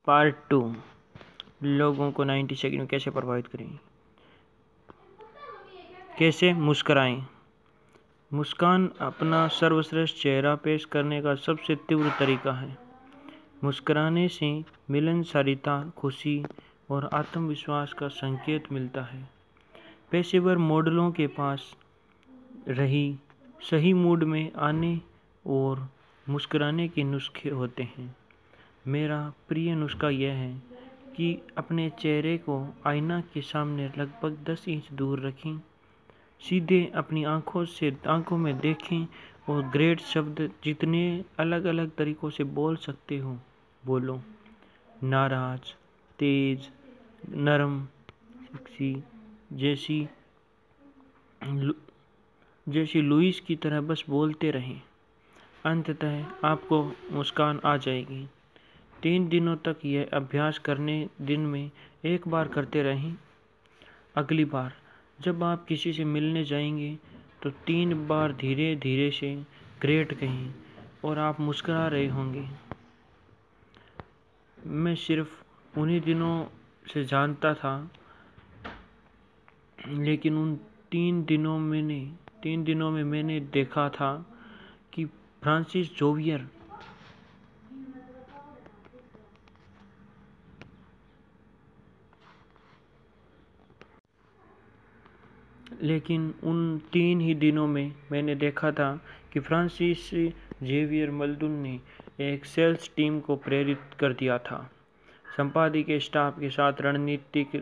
Part 2। लोगों को 90 second में कैसे प्रभावित करें। कैसे मुस्कराएं। मुस्कान अपना सर्वश्रेष्ठ चेहरा पेश करने का सबसे तीव्र तरीका है। मुस्कुराने से मिलनसारिता, खुशी और आत्मविश्वास का संकेत मिलता है। पेशेवर मॉडलों के पास रही सही मूड में आने और मुस्कुराने के नुस्खे होते हैं। मेरा प्रिय नुस्खा यह है कि अपने चेहरे को आईना के सामने लगभग 10 इंच दूर रखें, सीधे अपनी आंखों में देखें और ग्रेट शब्द जितने अलग अलग तरीकों से बोल सकते हो बोलो। नाराज, तेज, नरम, सेक्सी, जैसी लुइस की तरह बस बोलते रहें। अंततः आपको मुस्कान आ जाएगी। 3 दिनों तक यह अभ्यास करने दिन में 1 बार करते रहें। अगली बार जब आप किसी से मिलने जाएंगे तो 3 बार धीरे धीरे से ग्रेट कहें और आप मुस्कुरा रहे होंगे। मैं सिर्फ उन्हीं दिनों से जानता था, लेकिन उन 3 दिनों में मैंने देखा था कि फ्रांसिस ज़ेवियर मल्दुन ने एक सेल्स टीम को प्रेरित कर दिया था। संपादकीय के स्टाफ के साथ रणनीतिक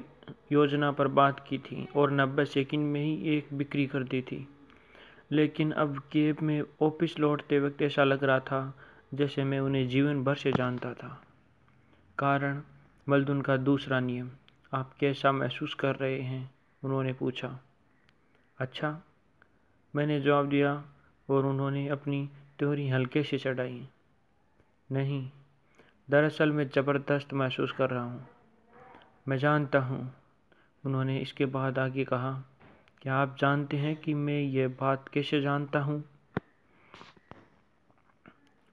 योजना पर बात की थी और 90 सेकंड में ही एक बिक्री कर दी थी। लेकिन अब कैब में ऑफिस लौटते वक्त ऐसा लग रहा था जैसे मैं उन्हें जीवन भर से जानता था। कारण मल्दुन का दूसरा नियम। आप कैसा महसूस कर रहे हैं? उन्होंने पूछा। अच्छा, मैंने जवाब दिया और उन्होंने अपनी त्योरी हल्के से चढ़ाई। नहीं, दरअसल मैं ज़बरदस्त महसूस कर रहा हूँ। मैं जानता हूँ। उन्होंने इसके बाद आगे कहा, क्या आप जानते हैं कि मैं ये बात कैसे जानता हूँ?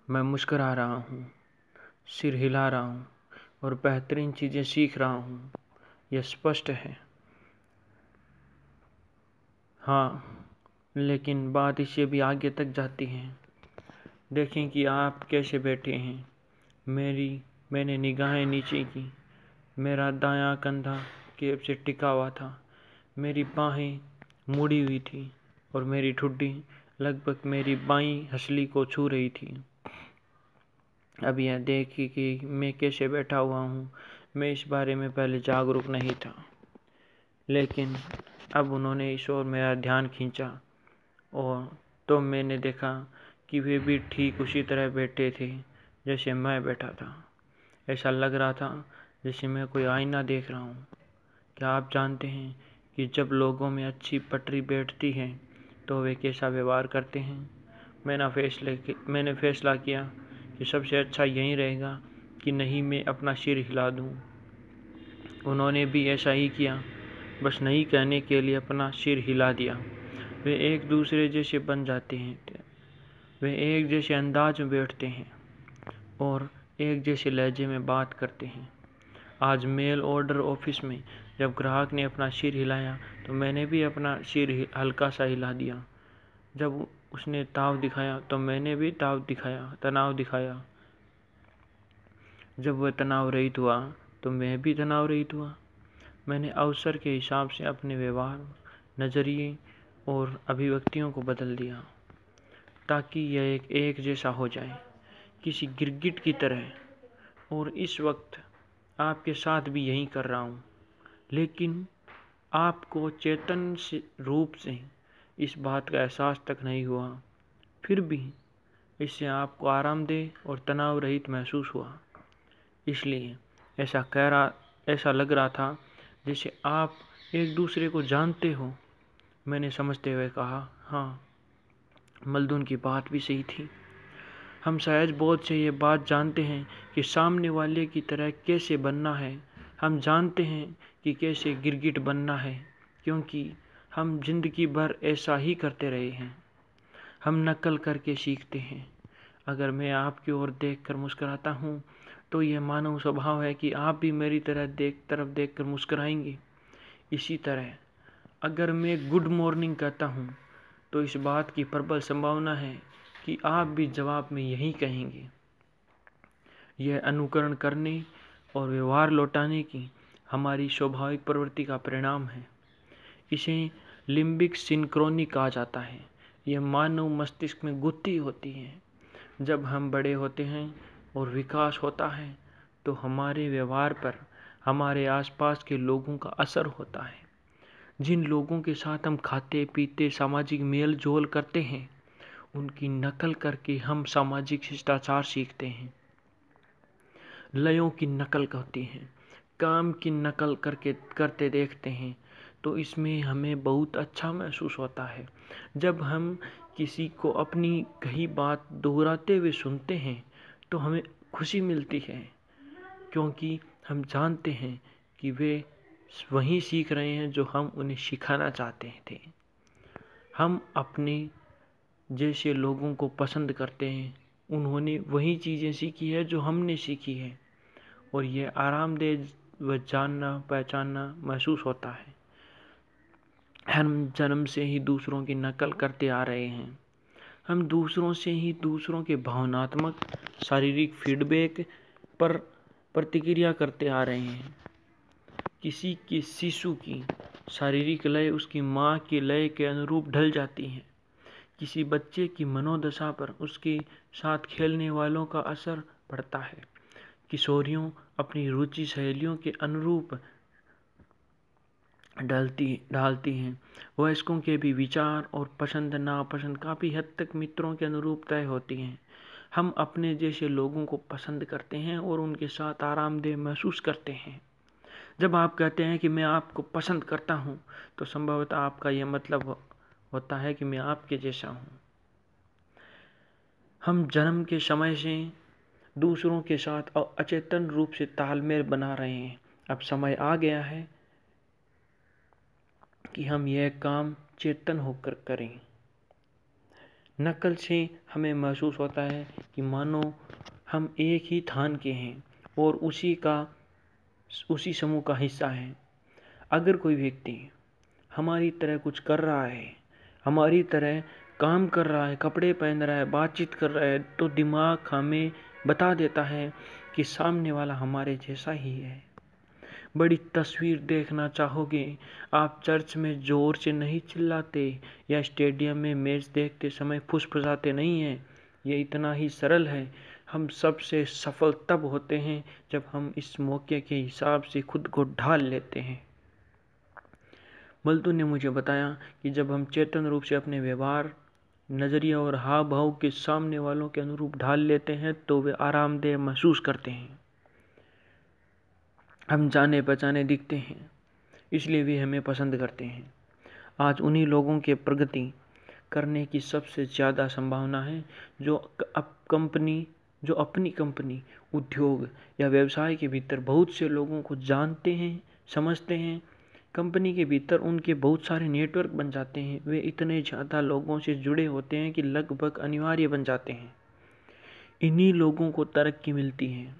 मैं मुस्कुरा रहा हूँ, सिर हिला रहा हूँ और बेहतरीन चीज़ें सीख रहा हूँ। यह स्पष्ट है। हाँ, लेकिन बात इससे भी आगे तक जाती है। देखें कि आप कैसे बैठे हैं। मैंने निगाहें नीचे की। मेरा दायां कंधा कैब से टिका हुआ था। मेरी बाहें मुड़ी हुई थी और मेरी ठुड्डी लगभग मेरी बाईं हंसली को छू रही थी। अब यह देखिए कि मैं कैसे बैठा हुआ हूँ। मैं इस बारे में पहले जागरूक नहीं था, लेकिन अब उन्होंने इस ओर मेरा ध्यान खींचा और तो मैंने देखा कि वे भी ठीक उसी तरह बैठे थे जैसे मैं बैठा था। ऐसा लग रहा था जैसे मैं कोई आईना देख रहा हूँ। क्या आप जानते हैं कि जब लोगों में अच्छी पटरी बैठती है तो वे कैसा व्यवहार करते हैं? मैंने फैसला किया कि सबसे अच्छा यही रहेगा कि नहीं मैं अपना सिर हिला दूँ। उन्होंने भी ऐसा ही किया, बस नहीं कहने के लिए अपना सिर हिला दिया। वे एक दूसरे जैसे बन जाते हैं। वे एक जैसे अंदाज में बैठते हैं और एक जैसे लहजे में बात करते हैं। आज मेल ऑर्डर ऑफिस में जब ग्राहक ने अपना सिर हिलाया तो मैंने भी अपना सिर हल्का सा हिला दिया। जब उसने तनाव दिखाया। जब वह तनाव रहित हुआ तो मैं भी तनाव रहित हुआ। मैंने अवसर के हिसाब से अपने व्यवहार, नज़रिए और अभिव्यक्तियों को बदल दिया ताकि यह एक जैसा हो जाए, किसी गिरगिट की तरह। और इस वक्त आपके साथ भी यही कर रहा हूँ, लेकिन आपको चेतन रूप से इस बात का एहसास तक नहीं हुआ। फिर भी इससे आपको आरामदेह और तनाव रहित महसूस हुआ। इसलिए ऐसा लग रहा था जैसे आप एक दूसरे को जानते हो। मैंने समझते हुए कहा, हाँ, मल्दुन की बात भी सही थी। हम शायद बहुत से ये बात जानते हैं कि सामने वाले की तरह कैसे बनना है। हम जानते हैं कि कैसे गिरगिट बनना है, क्योंकि हम जिंदगी भर ऐसा ही करते रहे हैं। हम नकल करके सीखते हैं। अगर मैं आपकी ओर देखकर मुस्कुराता हूँ तो यह मानव स्वभाव है कि आप भी मेरी तरफ देखकर मुस्कुराएंगे। इसी तरह अगर मैं गुड मॉर्निंग कहता हूँ तो इस बात की प्रबल संभावना है कि आप भी जवाब में यही कहेंगे। यह अनुकरण करने और व्यवहार लौटाने की हमारी स्वाभाविक प्रवृत्ति का परिणाम है। इसे लिम्बिक सिंक्रोनी कहा जाता है। यह मानव मस्तिष्क में गुत्थी होती है। जब हम बड़े होते हैं और विकास होता है तो हमारे व्यवहार पर हमारे आसपास के लोगों का असर होता है। जिन लोगों के साथ हम खाते पीते सामाजिक मेल जोल करते हैं उनकी नकल करके हम सामाजिक शिष्टाचार सीखते हैं। लयों की नकल होती है, काम की नकल करते देखते हैं तो इसमें हमें बहुत अच्छा महसूस होता है। जब हम किसी को अपनी कही बात दोहराते हुए सुनते हैं तो हमें खुशी मिलती है, क्योंकि हम जानते हैं कि वे वही सीख रहे हैं जो हम उन्हें सिखाना चाहते थे। हम अपने जैसे लोगों को पसंद करते हैं, उन्होंने वही चीज़ें सीखी है जो हमने सीखी है, और यह आरामदेह व जानना पहचानना महसूस होता है। हम जन्म से ही दूसरों की नकल करते आ रहे हैं। हम दूसरों से ही दूसरों के भावनात्मक शारीरिक फीडबैक पर प्रतिक्रिया करते आ रहे हैं। किसी के शिशु की शारीरिक लय उसकी माँ के लय के अनुरूप ढल जाती है। किसी बच्चे की मनोदशा पर उसके साथ खेलने वालों का असर पड़ता है। किशोरियों अपनी रुचि सहेलियों के अनुरूप ढालती हैं। वयस्कों के भी विचार और पसंद नापसंद काफ़ी हद तक मित्रों के अनुरूप तय होती हैं। हम अपने जैसे लोगों को पसंद करते हैं और उनके साथ आरामदेह महसूस करते हैं। जब आप कहते हैं कि मैं आपको पसंद करता हूँ तो संभवतः आपका यह मतलब होता है कि मैं आपके जैसा हूँ। हम जन्म के समय से दूसरों के साथ अचेतन रूप से तालमेल बना रहे हैं। अब समय आ गया है कि हम यह काम चेतन होकर करें। नकल से हमें महसूस होता है कि मानो हम एक ही थान के हैं और उसी समूह का हिस्सा है। अगर कोई व्यक्ति हमारी तरह कुछ कर रहा है, हमारी तरह काम कर रहा है, कपड़े पहन रहा है, बातचीत कर रहा है, तो दिमाग हमें बता देता है कि सामने वाला हमारे जैसा ही है। बड़ी तस्वीर देखना चाहोगे? आप चर्च में जोर से नहीं चिल्लाते या स्टेडियम में मैच देखते समय फुसफुसाते नहीं हैं। ये इतना ही सरल है। हम सबसे सफल तब होते हैं जब हम इस मौके के हिसाब से खुद को ढाल लेते हैं। मल्तू ने मुझे बताया कि जब हम चेतन रूप से अपने व्यवहार, नज़रिया और हाव भाव के सामने वालों के अनुरूप ढाल लेते हैं तो वे आरामदेह महसूस करते हैं। हम जाने पहचाने दिखते हैं, इसलिए वे हमें पसंद करते हैं। आज उन्हीं लोगों के प्रगति करने की सबसे ज़्यादा संभावना है जो अपनी कंपनी, उद्योग या व्यवसाय के भीतर बहुत से लोगों को जानते हैं, समझते हैं। कंपनी के भीतर उनके बहुत सारे नेटवर्क बन जाते हैं। वे इतने ज़्यादा लोगों से जुड़े होते हैं कि लगभग अनिवार्य बन जाते हैं। इन्हीं लोगों को तरक्की मिलती है।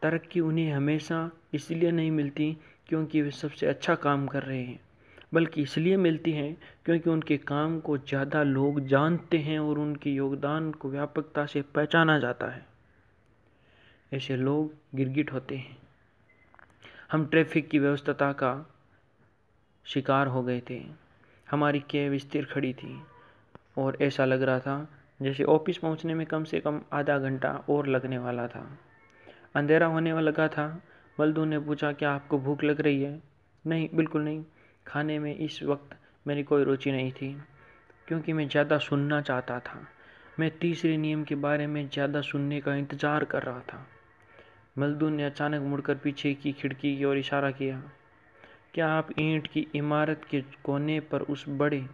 तरक्की उन्हें हमेशा इसलिए नहीं मिलती क्योंकि वे सबसे अच्छा काम कर रहे हैं, बल्कि इसलिए मिलती है क्योंकि उनके काम को ज़्यादा लोग जानते हैं और उनके योगदान को व्यापकता से पहचाना जाता है। ऐसे लोग गिरगिट होते हैं। हम ट्रैफिक की व्यस्तता का शिकार हो गए थे। हमारी कैब स्थिर खड़ी थी और ऐसा लग रहा था जैसे ऑफिस पहुंचने में कम से कम आधा घंटा और लगने वाला था। अंधेरा होने वाला लगा था। बल्दू ने पूछा, क्या आपको भूख लग रही है? नहीं, बिल्कुल नहीं। खाने में इस वक्त मेरी कोई रुचि नहीं थी क्योंकि मैं ज़्यादा सुनना चाहता था। मैं तीसरे नियम के बारे में ज़्यादा सुनने का इंतज़ार कर रहा था। मल्दू ने अचानक मुड़कर पीछे की खिड़की की ओर इशारा किया। क्या आप ईंट की इमारत के कोने पर उस बड़े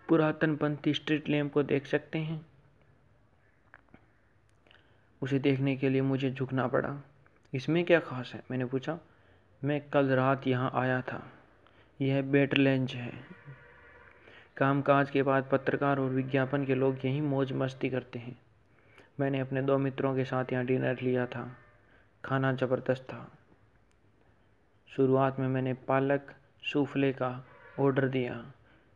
पुरातनपंथी स्ट्रीट लैंप को देख सकते हैं? उसे देखने के लिए मुझे झुकना पड़ा। इसमें क्या खास है? मैंने पूछा। मैं कल रात यहाँ आया था। यह बेटरलैंज है। कामकाज के बाद पत्रकार और विज्ञापन के लोग यहीं मौज मस्ती करते हैं। मैंने अपने 2 मित्रों के साथ यहाँ डिनर लिया था। खाना ज़बरदस्त था। शुरुआत में मैंने पालक सूफले का ऑर्डर दिया,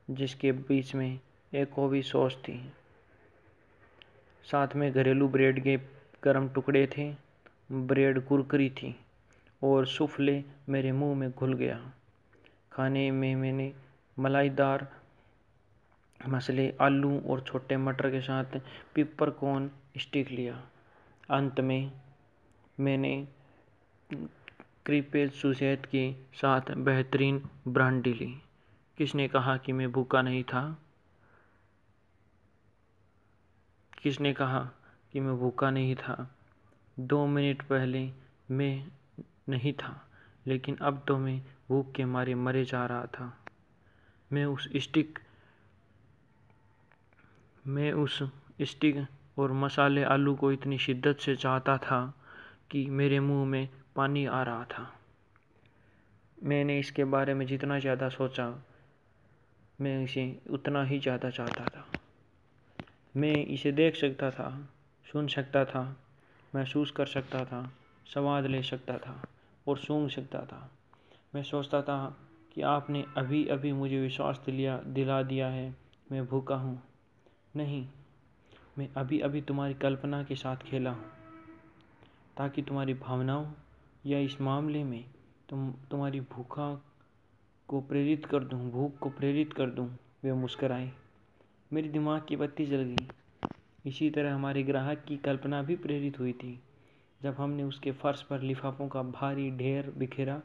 जिसके बीच में एक कोबी सॉस थी। साथ में घरेलू ब्रेड के गर्म टुकड़े थे। ब्रेड कुरकुरी थी और सूफले मेरे मुंह में घुल गया। खाने में मैंने मलाईदार मसाले, आलू और छोटे मटर के साथ पिपर कॉर्न स्टिक लिया। अंत में मैंने क्रीपेज सुसेट के साथ बेहतरीन ब्रांडी ली। किसने कहा कि मैं भूखा नहीं था? किसने कहा कि मैं भूखा नहीं था? 2 मिनट पहले मैं नहीं था, लेकिन अब तो मैं भूख के मारे मरे जा रहा था। मैं उस स्टिक और मसाले आलू को इतनी शिद्दत से चाहता था कि मेरे मुंह में पानी आ रहा था। मैंने इसके बारे में जितना ज़्यादा सोचा, मैं इसे उतना ही ज़्यादा चाहता था। मैं इसे देख सकता था, सुन सकता था, महसूस कर सकता था, स्वाद ले सकता था और सूंघ सकता था। मैं सोचता था कि आपने अभी अभी मुझे विश्वास दिला दिया है मैं भूखा हूँ। नहीं, मैं अभी अभी तुम्हारी कल्पना के साथ खेला हूँ, ताकि तुम्हारी भावनाओं या इस मामले में तुम्हारी भूख को प्रेरित कर दूँ। वे मुस्कराए। मेरी दिमाग की बत्ती जल गई। इसी तरह हमारे ग्राहक की कल्पना भी प्रेरित हुई थी। जब हमने उसके फर्श पर लिफाफों का भारी ढेर बिखेरा,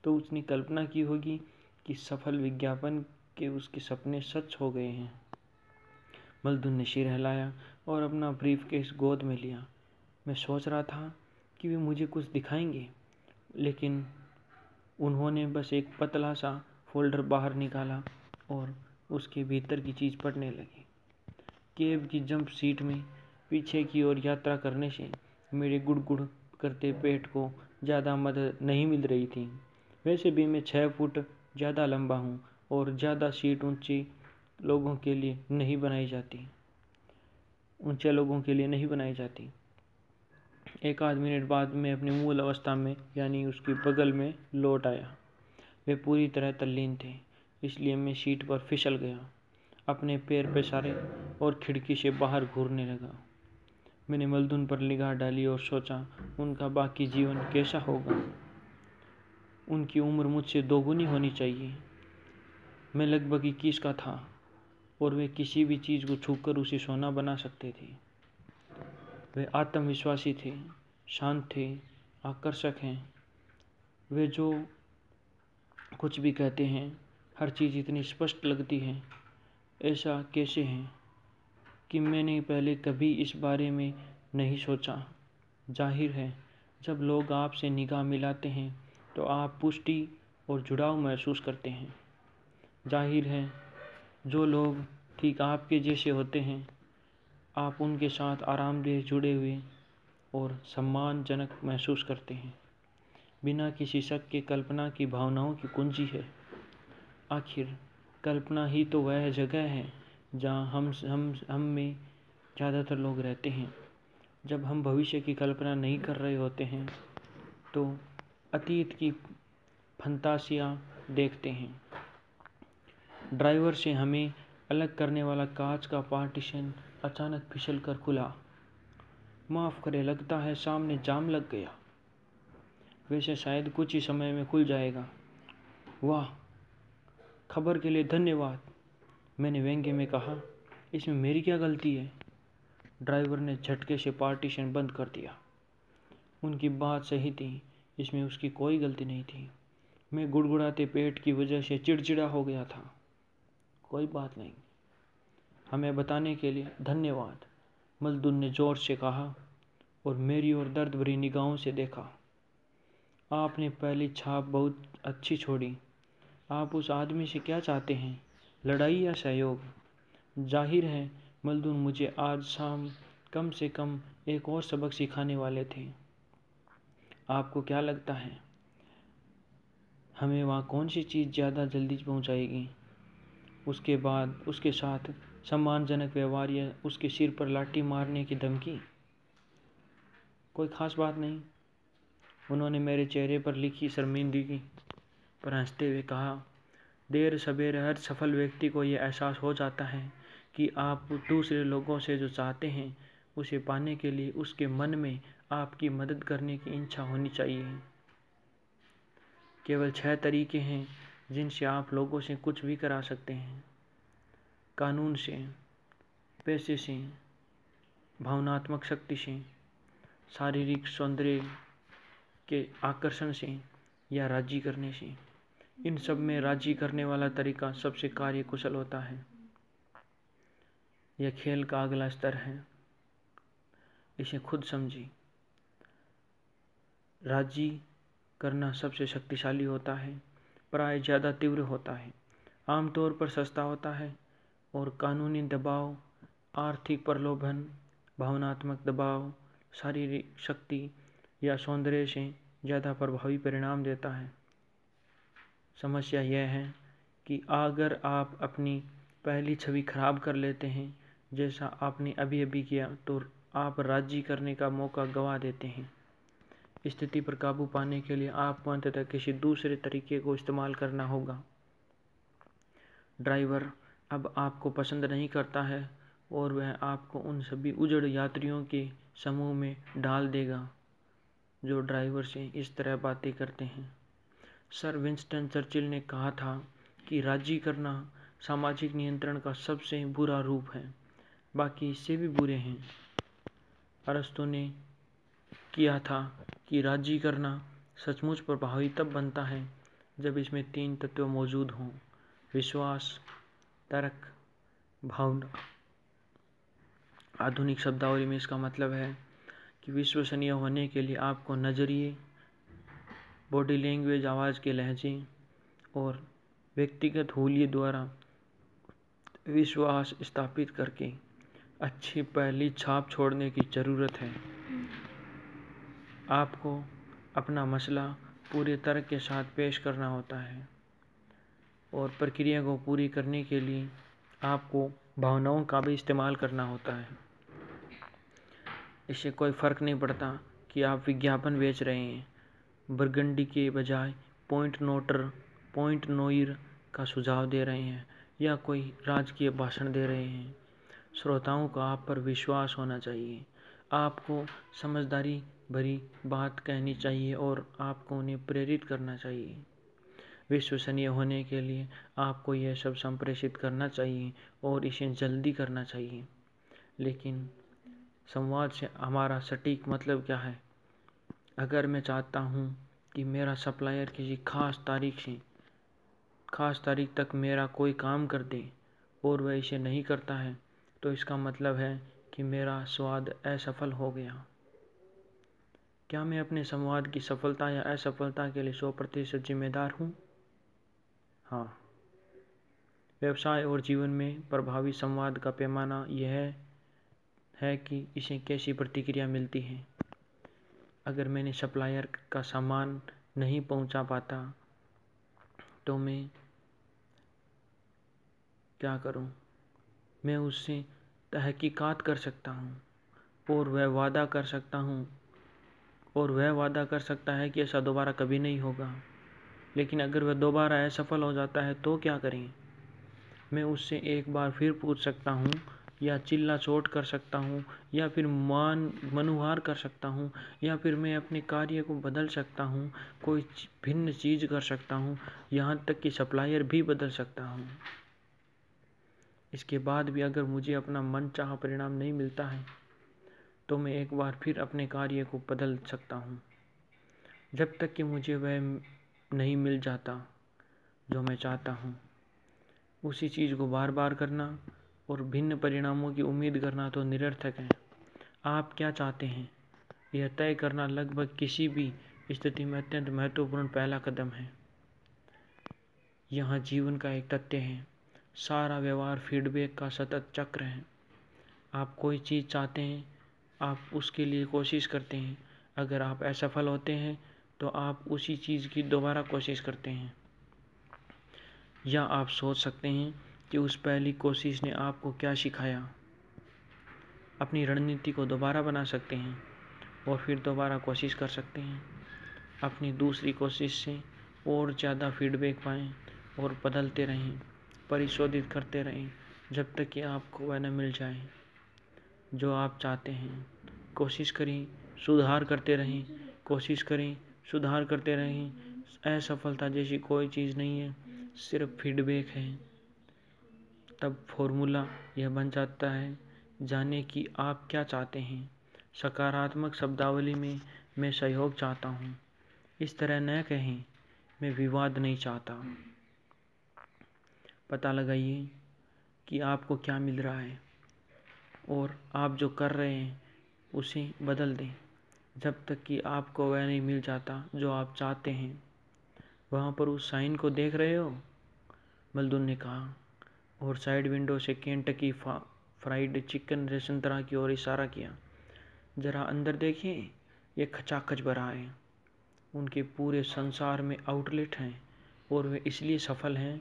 तो उसने कल्पना की होगी कि सफल विज्ञापन के उसके सपने सच हो गए हैं। मल्दुन ने सिर हिलाया और अपना ब्रीफकेस गोद में लिया। मैं सोच रहा था कि वे मुझे कुछ दिखाएंगे, लेकिन उन्होंने बस एक पतला सा फोल्डर बाहर निकाला और उसके भीतर की चीज़ पढ़ने लगे। कैब की जंप सीट में पीछे की ओर यात्रा करने से मेरे गुड़गुड़ करते पेट को ज़्यादा मदद नहीं मिल रही थी। वैसे भी मैं 6 फुट ज़्यादा लंबा हूँ और ज़्यादा सीट ऊंचे लोगों के लिए नहीं बनाई जाती। एक आध मिनट बाद मैं अपनी मूल अवस्था में, यानी उसकी बगल में लौट आया। वे पूरी तरह तल्लीन थे, इसलिए मैं सीट पर फिसल गया, अपने पैर पसारे और खिड़की से बाहर घूरने लगा। मैंने मल्दुन पर निगाह डाली और सोचा, उनका बाकी जीवन कैसा होगा। उनकी उम्र मुझसे दोगुनी होनी चाहिए। मैं लगभग 21 का था और वे किसी भी चीज़ को छूकर उसे सोना बना सकते थे। वे आत्मविश्वासी थे, शांत थे, आकर्षक हैं। वे जो कुछ भी कहते हैं, हर चीज़ इतनी स्पष्ट लगती है। ऐसा कैसे है कि मैंने पहले कभी इस बारे में नहीं सोचा। जाहिर है, जब लोग आपसे निगाह मिलाते हैं तो आप पुष्टि और जुड़ाव महसूस करते हैं। जाहिर है, जो लोग ठीक आपके जैसे होते हैं, आप उनके साथ आरामदेह, जुड़े हुए और सम्मानजनक महसूस करते हैं। बिना किसी शक के कल्पना की भावनाओं की कुंजी है। आखिर कल्पना ही तो वह जगह है जहाँ हम में ज़्यादातर लोग रहते हैं। जब हम भविष्य की कल्पना नहीं कर रहे होते हैं तो अतीत की फंतासियाँ देखते हैं। ड्राइवर से हमें अलग करने वाला कांच का पार्टीशन अचानक फिसल कर खुला। माफ़ करें, लगता है सामने जाम लग गया। वैसे शायद कुछ ही समय में खुल जाएगा। वाह, खबर के लिए धन्यवाद, मैंने व्यंग्य में कहा। इसमें मेरी क्या गलती है? ड्राइवर ने झटके से पार्टीशन बंद कर दिया। उनकी बात सही थी, इसमें उसकी कोई गलती नहीं थी। मैं गुड़गुड़ाते पेट की वजह से चिड़चिड़ा हो गया था। कोई बात नहीं, हमें बताने के लिए धन्यवाद, मल्दुन ने जोर से कहा और मेरी ओर दर्द भरी निगाहों से देखा। आपने पहली छाप बहुत अच्छी छोड़ी। आप उस आदमी से क्या चाहते हैं, लड़ाई या सहयोग? जाहिर है, मल्दुन मुझे आज शाम कम से कम एक और सबक सिखाने वाले थे। आपको क्या लगता है, हमें वहाँ कौन सी चीज़ ज़्यादा जल्दी पहुँचाएगी? उसके बाद उसके साथ सम्मानजनक व्यवहार या उसके सिर पर लाठी मारने की धमकी? कोई ख़ास बात नहीं। उन्होंने मेरे चेहरे पर लिखी शर्मिंदगी पर हंसते हुए कहा, देर सवेर हर सफल व्यक्ति को यह एहसास हो जाता है कि आप दूसरे लोगों से जो चाहते हैं उसे पाने के लिए उसके मन में आपकी मदद करने की इच्छा होनी चाहिए। केवल 6 तरीके हैं जिनसे आप लोगों से कुछ भी करा सकते हैं। कानून से, पैसे से, भावनात्मक शक्ति से, शारीरिक सौंदर्य के आकर्षण से या राजी करने से। इन सब में राजी करने वाला तरीका सबसे कार्यकुशल होता है। यह खेल का अगला स्तर है, इसे खुद समझिए। राजी करना सबसे शक्तिशाली होता है, प्राय ज़्यादा तीव्र होता है, आमतौर पर सस्ता होता है और कानूनी दबाव, आर्थिक प्रलोभन, भावनात्मक दबाव, शारीरिक शक्ति या सौंदर्य से ज़्यादा प्रभावी परिणाम देता है। समस्या यह है कि अगर आप अपनी पहली छवि खराब कर लेते हैं, जैसा आपने अभी अभी किया, तो आप राजी करने का मौका गंवा देते हैं। स्थिति पर काबू पाने के लिए आपको अंततः किसी दूसरे तरीके को इस्तेमाल करना होगा। ड्राइवर अब आपको पसंद नहीं करता है और वह आपको उन सभी उजड़ यात्रियों के समूह में डाल देगा जो ड्राइवर से इस तरह बातें करते हैं। सर विंस्टन चर्चिल ने कहा था कि राजी करना सामाजिक नियंत्रण का सबसे बुरा रूप है, बाकी इससे भी बुरे हैं। अरस्तु ने किया था कि राजी करना सचमुच प्रभावी तब बनता है जब इसमें 3 तत्व मौजूद हों: विश्वास, तर्क, भावना। आधुनिक शब्दावली में इसका मतलब है कि विश्वसनीय होने के लिए आपको नज़रिए, बॉडी लैंग्वेज, आवाज़ के लहजे और व्यक्तिगत हुलिये द्वारा विश्वास स्थापित करके अच्छी पहली छाप छोड़ने की ज़रूरत है। आपको अपना मसला पूरे तर्क के साथ पेश करना होता है और प्रक्रिया को पूरी करने के लिए आपको भावनाओं का भी इस्तेमाल करना होता है। इससे कोई फ़र्क नहीं पड़ता कि आप विज्ञापन बेच रहे हैं, बरगंडी के बजाय पॉइंट नोयर का सुझाव दे रहे हैं या कोई राजकीय भाषण दे रहे हैं। श्रोताओं का आप पर विश्वास होना चाहिए। आपको समझदारी भरी बात कहनी चाहिए और आपको उन्हें प्रेरित करना चाहिए। विश्वसनीय होने के लिए आपको यह सब संप्रेषित करना चाहिए और इसे जल्दी करना चाहिए। लेकिन संवाद से हमारा सटीक मतलब क्या है? अगर मैं चाहता हूँ कि मेरा सप्लायर किसी खास तारीख तक मेरा कोई काम कर दे और वह इसे नहीं करता है, तो इसका मतलब है कि मेरा संवाद असफल हो गया। क्या मैं अपने संवाद की सफलता या असफलता के लिए 100% जिम्मेदार हूँ? हाँ। व्यवसाय और जीवन में प्रभावी संवाद का पैमाना यह है कि इसे कैसी प्रतिक्रिया मिलती है। अगर मैंने सप्लायर का सामान नहीं पहुंचा पाता तो मैं क्या करूं? मैं उससे तहकीकात कर सकता हूं और वह वादा कर सकता है कि ऐसा दोबारा कभी नहीं होगा। लेकिन अगर वह दोबारा असफल हो जाता है तो क्या करें? मैं उससे एक बार फिर पूछ सकता हूँ या चिल्ला चोट कर सकता हूँ या फिर मनुहार कर सकता हूँ या फिर मैं अपने कार्य को बदल सकता हूँ, कोई भिन्न चीज़ कर सकता हूँ, यहाँ तक कि सप्लायर भी बदल सकता हूँ। इसके बाद भी अगर मुझे अपना मनचाहा परिणाम नहीं मिलता है तो मैं एक बार फिर अपने कार्य को बदल सकता हूँ, जब तक कि मुझे वह नहीं मिल जाता जो मैं चाहता हूँ। उसी चीज़ को बार बार करना और भिन्न परिणामों की उम्मीद करना तो निरर्थक है। आप क्या चाहते हैं, यह तय करना लगभग किसी भी स्थिति में अत्यंत महत्वपूर्ण पहला कदम है। यहाँ जीवन का एक तथ्य है, सारा व्यवहार फीडबैक का सतत चक्र है। आप कोई चीज़ चाहते हैं, आप उसके लिए कोशिश करते हैं। अगर आप असफल होते हैं तो आप उसी चीज़ की दोबारा कोशिश करते हैं। या आप सोच सकते हैं कि उस पहली कोशिश ने आपको क्या सिखाया। अपनी रणनीति को दोबारा बना सकते हैं और फिर दोबारा कोशिश कर सकते हैं। अपनी दूसरी कोशिश से और ज़्यादा फीडबैक पाएँ और बदलते रहें, परिशोधित करते रहें जब तक कि आपको वह न मिल जाए जो आप चाहते हैं। कोशिश करें, सुधार करते रहें, कोशिश करें, सुधार करते रहें। असफलता जैसी कोई चीज़ नहीं है, सिर्फ फीडबैक है। तब फॉर्मूला यह बन जाता है, जाने कि आप क्या चाहते हैं। सकारात्मक शब्दावली में मैं सहयोग चाहता हूँ। इस तरह न कहें, मैं विवाद नहीं चाहता। पता लगाइए कि आपको क्या मिल रहा है और आप जो कर रहे हैं उसे बदल दें जब तक कि आपको वह नहीं मिल जाता जो आप चाहते हैं। वहाँ पर उस साइन को देख रहे हो? मल्दुन ने कहा और साइड विंडो से केंटकी फ्राइड चिकन रेस्तरां की ओर इशारा किया। जरा अंदर देखिए, ये खचाखच भरा है। उनके पूरे संसार में आउटलेट हैं और वे इसलिए सफल हैं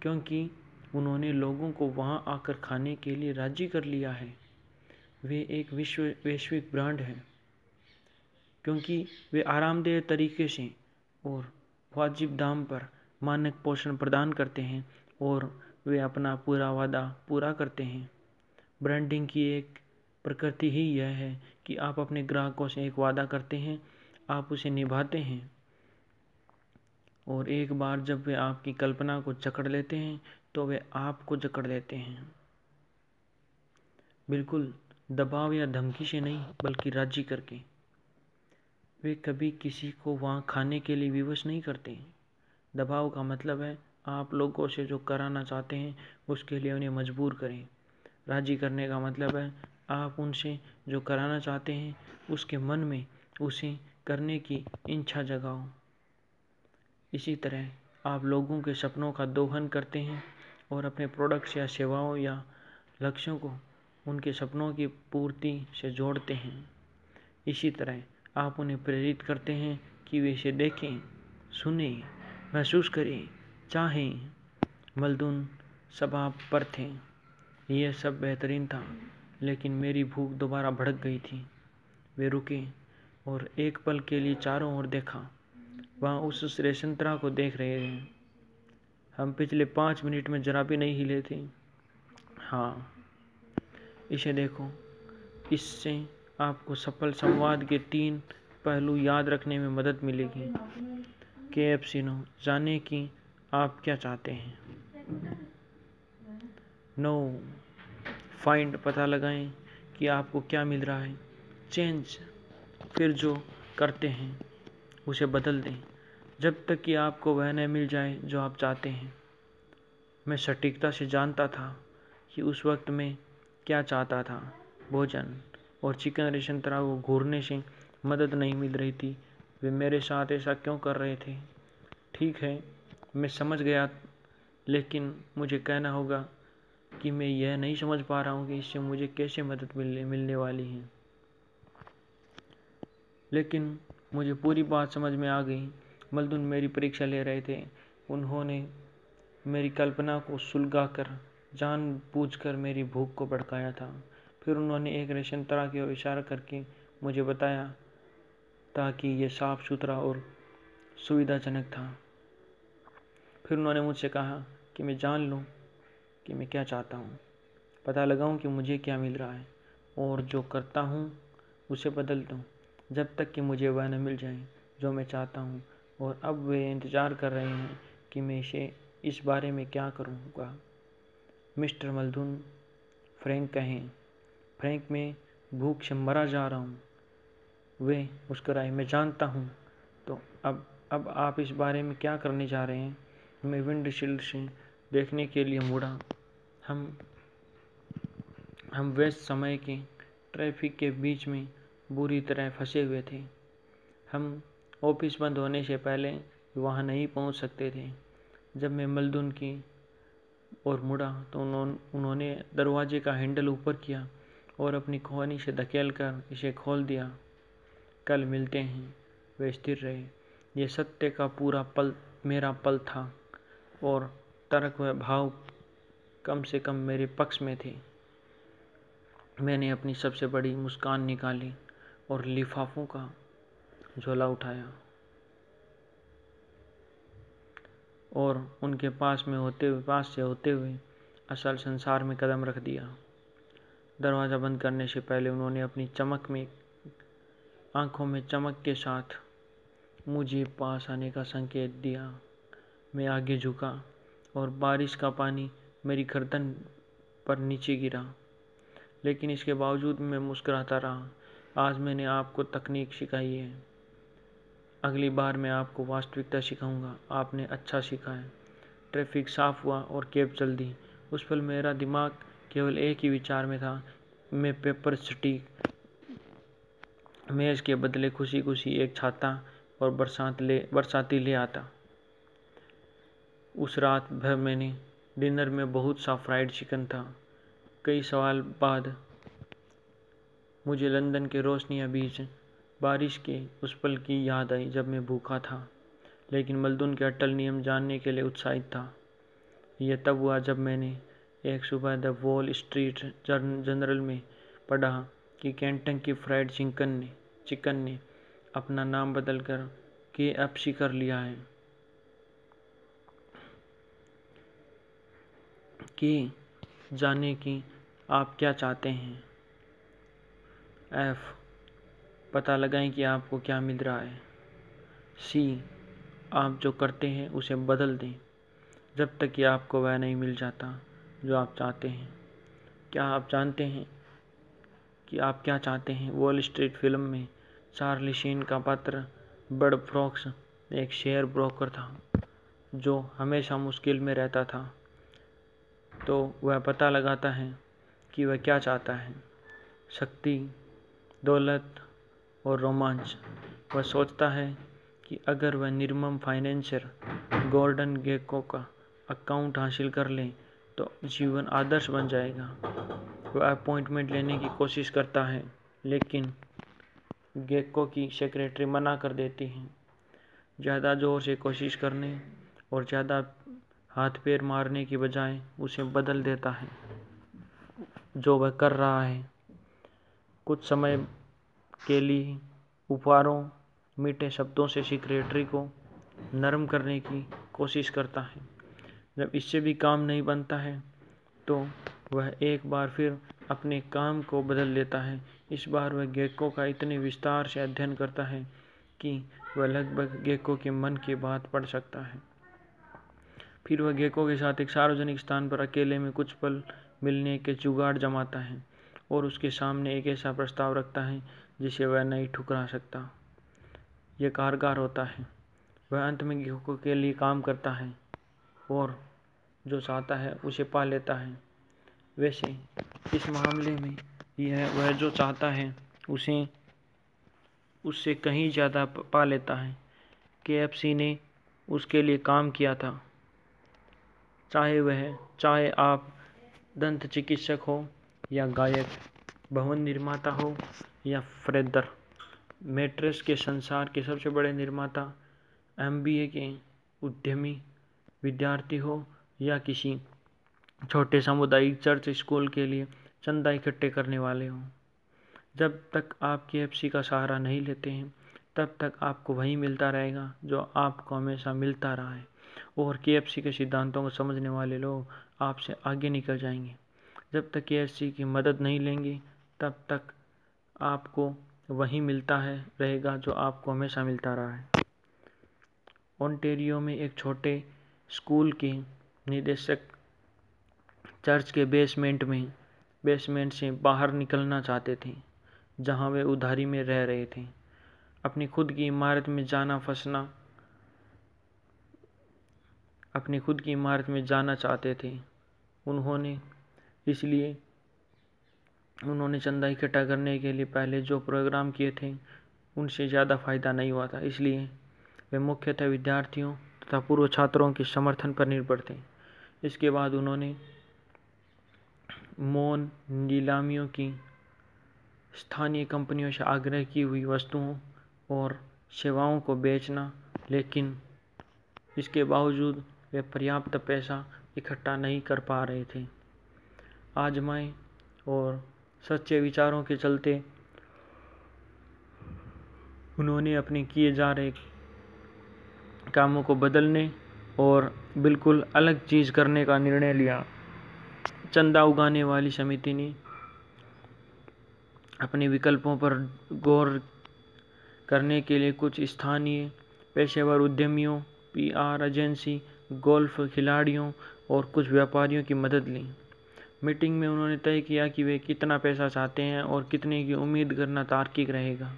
क्योंकि उन्होंने लोगों को वहां आकर खाने के लिए राजी कर लिया है। वे एक वैश्विक ब्रांड हैं क्योंकि वे आरामदेह तरीके से और वाजिब दाम पर मानक पोषण प्रदान करते हैं और वे अपना पूरा वादा पूरा करते हैं। ब्रांडिंग की एक प्रकृति ही यह है कि आप अपने ग्राहकों से एक वादा करते हैं, आप उसे निभाते हैं और एक बार जब वे आपकी कल्पना को जकड़ लेते हैं तो वे आपको जकड़ लेते हैं। बिल्कुल दबाव या धमकी से नहीं, बल्कि राजी करके। वे कभी किसी को वहाँ खाने के लिए विवश नहीं करते। दबाव का मतलब है आप लोगों से जो कराना चाहते हैं उसके लिए उन्हें मजबूर करें। राजी करने का मतलब है आप उनसे जो कराना चाहते हैं उसके मन में उसे करने की इच्छा जगाओ। इसी तरह आप लोगों के सपनों का दोहन करते हैं और अपने प्रोडक्ट्स या सेवाओं या लक्ष्यों को उनके सपनों की पूर्ति से जोड़ते हैं। इसी तरह आप उन्हें प्रेरित करते हैं कि वे इसे देखें, सुनें, महसूस करें, चाहें। मल्दुन सभा पर थे। यह सब बेहतरीन था, लेकिन मेरी भूख दोबारा भड़क गई थी। वे रुके और एक पल के लिए चारों ओर देखा। वहाँ उस रेस्तरां को देख रहे थे। हम पिछले 5 मिनट में जरा भी नहीं हिले थे। हाँ, इसे देखो। इससे आपको सफल संवाद के 3 पहलू याद रखने में मदद मिलेगी। कैप्सिनो, जाने कि आप क्या चाहते हैं। 9 फाइंड, पता लगाएं कि आपको क्या मिल रहा है। चेंज, फिर जो करते हैं उसे बदल दें जब तक कि आपको वह न मिल जाए जो आप चाहते हैं। मैं सटीकता से जानता था कि उस वक्त मैं क्या चाहता था। भोजन और चिकन रेस्तरां को घूरने से मदद नहीं मिल रही थी। वे मेरे साथ ऐसा क्यों कर रहे थे? ठीक है, मैं समझ गया, लेकिन मुझे कहना होगा कि मैं यह नहीं समझ पा रहा हूँ कि इससे मुझे कैसे मदद मिलने वाली है। लेकिन मुझे पूरी बात समझ में आ गई। मल्दुन मेरी परीक्षा ले रहे थे। उन्होंने मेरी कल्पना को सुलगाकर जानबूझकर मेरी भूख को भड़काया था। फिर उन्होंने एक रेस्तरां की ओर इशारा करके मुझे बताया ताकि यह साफ सुथरा और सुविधाजनक था। फिर उन्होंने मुझसे कहा कि मैं जान लूं कि मैं क्या चाहता हूं, पता लगाऊं कि मुझे क्या मिल रहा है और जो करता हूं उसे बदल दूं जब तक कि मुझे वह न मिल जाए जो मैं चाहता हूं। और अब वे इंतज़ार कर रहे हैं कि मैं इस बारे में क्या करूँगा। मिस्टर मल्दुन, फ्रैंक कहें। फ्रैंक, मैं भूख से मरा जा रहा हूँ। वे मुस्कराए। मैं जानता हूँ। तो अब आप इस बारे में क्या करने जा रहे हैं? मैं विंडशील्ड से देखने के लिए मुड़ा। हम व्यस्त समय के ट्रैफिक के बीच में बुरी तरह फंसे हुए थे। हम ऑफिस बंद होने से पहले वहाँ नहीं पहुँच सकते थे। जब मैं मल्दुन की ओर मुड़ा तो उन्होंने दरवाजे का हैंडल ऊपर किया और अपनी खुबानी से धकेलकर इसे खोल दिया। कल मिलते हैं। वे स्थिर रहे। ये सत्य का पूरा पल मेरा पल था और तर्क व भाव कम से कम मेरे पक्ष में थे। मैंने अपनी सबसे बड़ी मुस्कान निकाली और लिफाफों का झोला उठाया। और उनके पास से होते हुए असल संसार में कदम रख दिया। दरवाज़ा बंद करने से पहले उन्होंने अपनी आंखों में चमक के साथ मुझे पास आने का संकेत दिया। मैं आगे झुका और बारिश का पानी मेरी गर्दन पर नीचे गिरा, लेकिन इसके बावजूद मैं मुस्कुराता रहा। आज मैंने आपको तकनीक सिखाई है, अगली बार मैं आपको वास्तविकता सिखाऊंगा। आपने अच्छा सीखा है। ट्रैफिक साफ हुआ और कैब चल दी। उस पल मेरा दिमाग केवल एक ही विचार में था, मैं पेपर स्टिक मेज के बदले खुशी खुशी एक छाता और बरसाती ले आता। उस रात भर मैंने डिनर में बहुत सा फ्राइड चिकन था। कई सवाल बाद मुझे लंदन के रोशनियां बीच बारिश के उस पल की याद आई जब मैं भूखा था, लेकिन मल्दुन के अटल नियम जानने के लिए उत्साहित था। यह तब हुआ जब मैंने एक सुबह द वॉल स्ट्रीट जर्नल में पढ़ा कि केंटकी फ्राइड चिकन ने अपना नाम बदलकर KFC कर लिया है। कि जाने कि आप क्या चाहते हैं। F, पता लगाएं कि आपको क्या मिल रहा है। C, आप जो करते हैं उसे बदल दें जब तक कि आपको वह नहीं मिल जाता जो आप चाहते हैं। क्या आप जानते हैं कि आप क्या चाहते हैं? वॉल स्ट्रीट फिल्म में चार्ली शीन का पात्र बड फोक्स एक शेयर ब्रोकर था जो हमेशा मुश्किल में रहता था, तो वह पता लगाता है कि वह क्या चाहता है। शक्ति, दौलत और रोमांच। वह सोचता है कि अगर वह निर्मम फाइनेंसर गॉर्डन गेको का अकाउंट हासिल कर ले तो जीवन आदर्श बन जाएगा। वह अपॉइंटमेंट लेने की कोशिश करता है, लेकिन गेको की सेक्रेटरी मना कर देती है। ज़्यादा जोर से कोशिश करने और ज़्यादा हाथ पैर मारने की बजाय उसे बदल देता है जो वह कर रहा है। कुछ समय के लिए उपहारों, मीठे शब्दों से सेक्रेटरी को नरम करने की कोशिश करता है। जब इससे भी काम नहीं बनता है तो वह एक बार फिर अपने काम को बदल लेता है। इस बार वह गेको का इतने विस्तार से अध्ययन करता है कि वह लगभग गेको के मन की बात पढ़ सकता है। फिर वह गेको के साथ एक सार्वजनिक स्थान पर अकेले में कुछ पल मिलने के जुगाड़ जमाता है और उसके सामने एक ऐसा प्रस्ताव रखता है जिसे वह नहीं ठुकरा सकता। यह कारगर होता है। वह अंत में गेको के लिए काम करता है और जो चाहता है उसे पा लेता है। वैसे इस मामले में वह जो चाहता है उससे कहीं ज़्यादा पा लेता है। KFC ने उसके लिए काम किया था, चाहे आप दंत चिकित्सक हो या गायक, भवन निर्माता हो या फ्रेदर, मैट्रेस के संसार के सबसे बड़े निर्माता, MBA के उद्यमी, विद्यार्थी हो या किसी छोटे सामुदायिक चर्च स्कूल के लिए चंदा इकट्ठे करने वाले हो। जब तक आप KFC का सहारा नहीं लेते हैं तब तक आपको वही मिलता रहेगा जो आपको हमेशा मिलता रहा है, और KFC के सिद्धांतों को समझने वाले लोग आपसे आगे निकल जाएंगे। जब तक KFC की मदद नहीं लेंगे तब तक आपको वही मिलता रहेगा जो आपको हमेशा मिलता रहा है। ओंटारियो में एक छोटे स्कूल के निदेशक चर्च के बेसमेंट से बाहर निकलना चाहते थे जहां वे उधारी में रह रहे थे। अपनी खुद की इमारत में जाना चाहते थे। उन्होंने चंदा इकट्ठा करने के लिए पहले जो प्रोग्राम किए थे उनसे ज़्यादा फायदा नहीं हुआ था, इसलिए वे मुख्यतः विद्यार्थियों तथा पूर्व छात्रों के समर्थन पर निर्भर थे। इसके बाद उन्होंने मौन नीलामियों की स्थानीय कंपनियों से आग्रह की हुई वस्तुओं और सेवाओं को बेचना, लेकिन इसके बावजूद वे पर्याप्त पैसा इकट्ठा नहीं कर पा रहे थे। आजमाए और सच्चे विचारों के चलते उन्होंने अपने किए जा रहे कामों को बदलने और बिल्कुल अलग चीज़ करने का निर्णय लिया। चंदा उगाने वाली समिति ने अपने विकल्पों पर गौर करने के लिए कुछ स्थानीय पेशेवर उद्यमियों, पीआर एजेंसी, गोल्फ खिलाड़ियों और कुछ व्यापारियों की मदद ली। मीटिंग में उन्होंने तय किया कि वे कितना पैसा चाहते हैं और कितने की उम्मीद करना तार्किक रहेगा।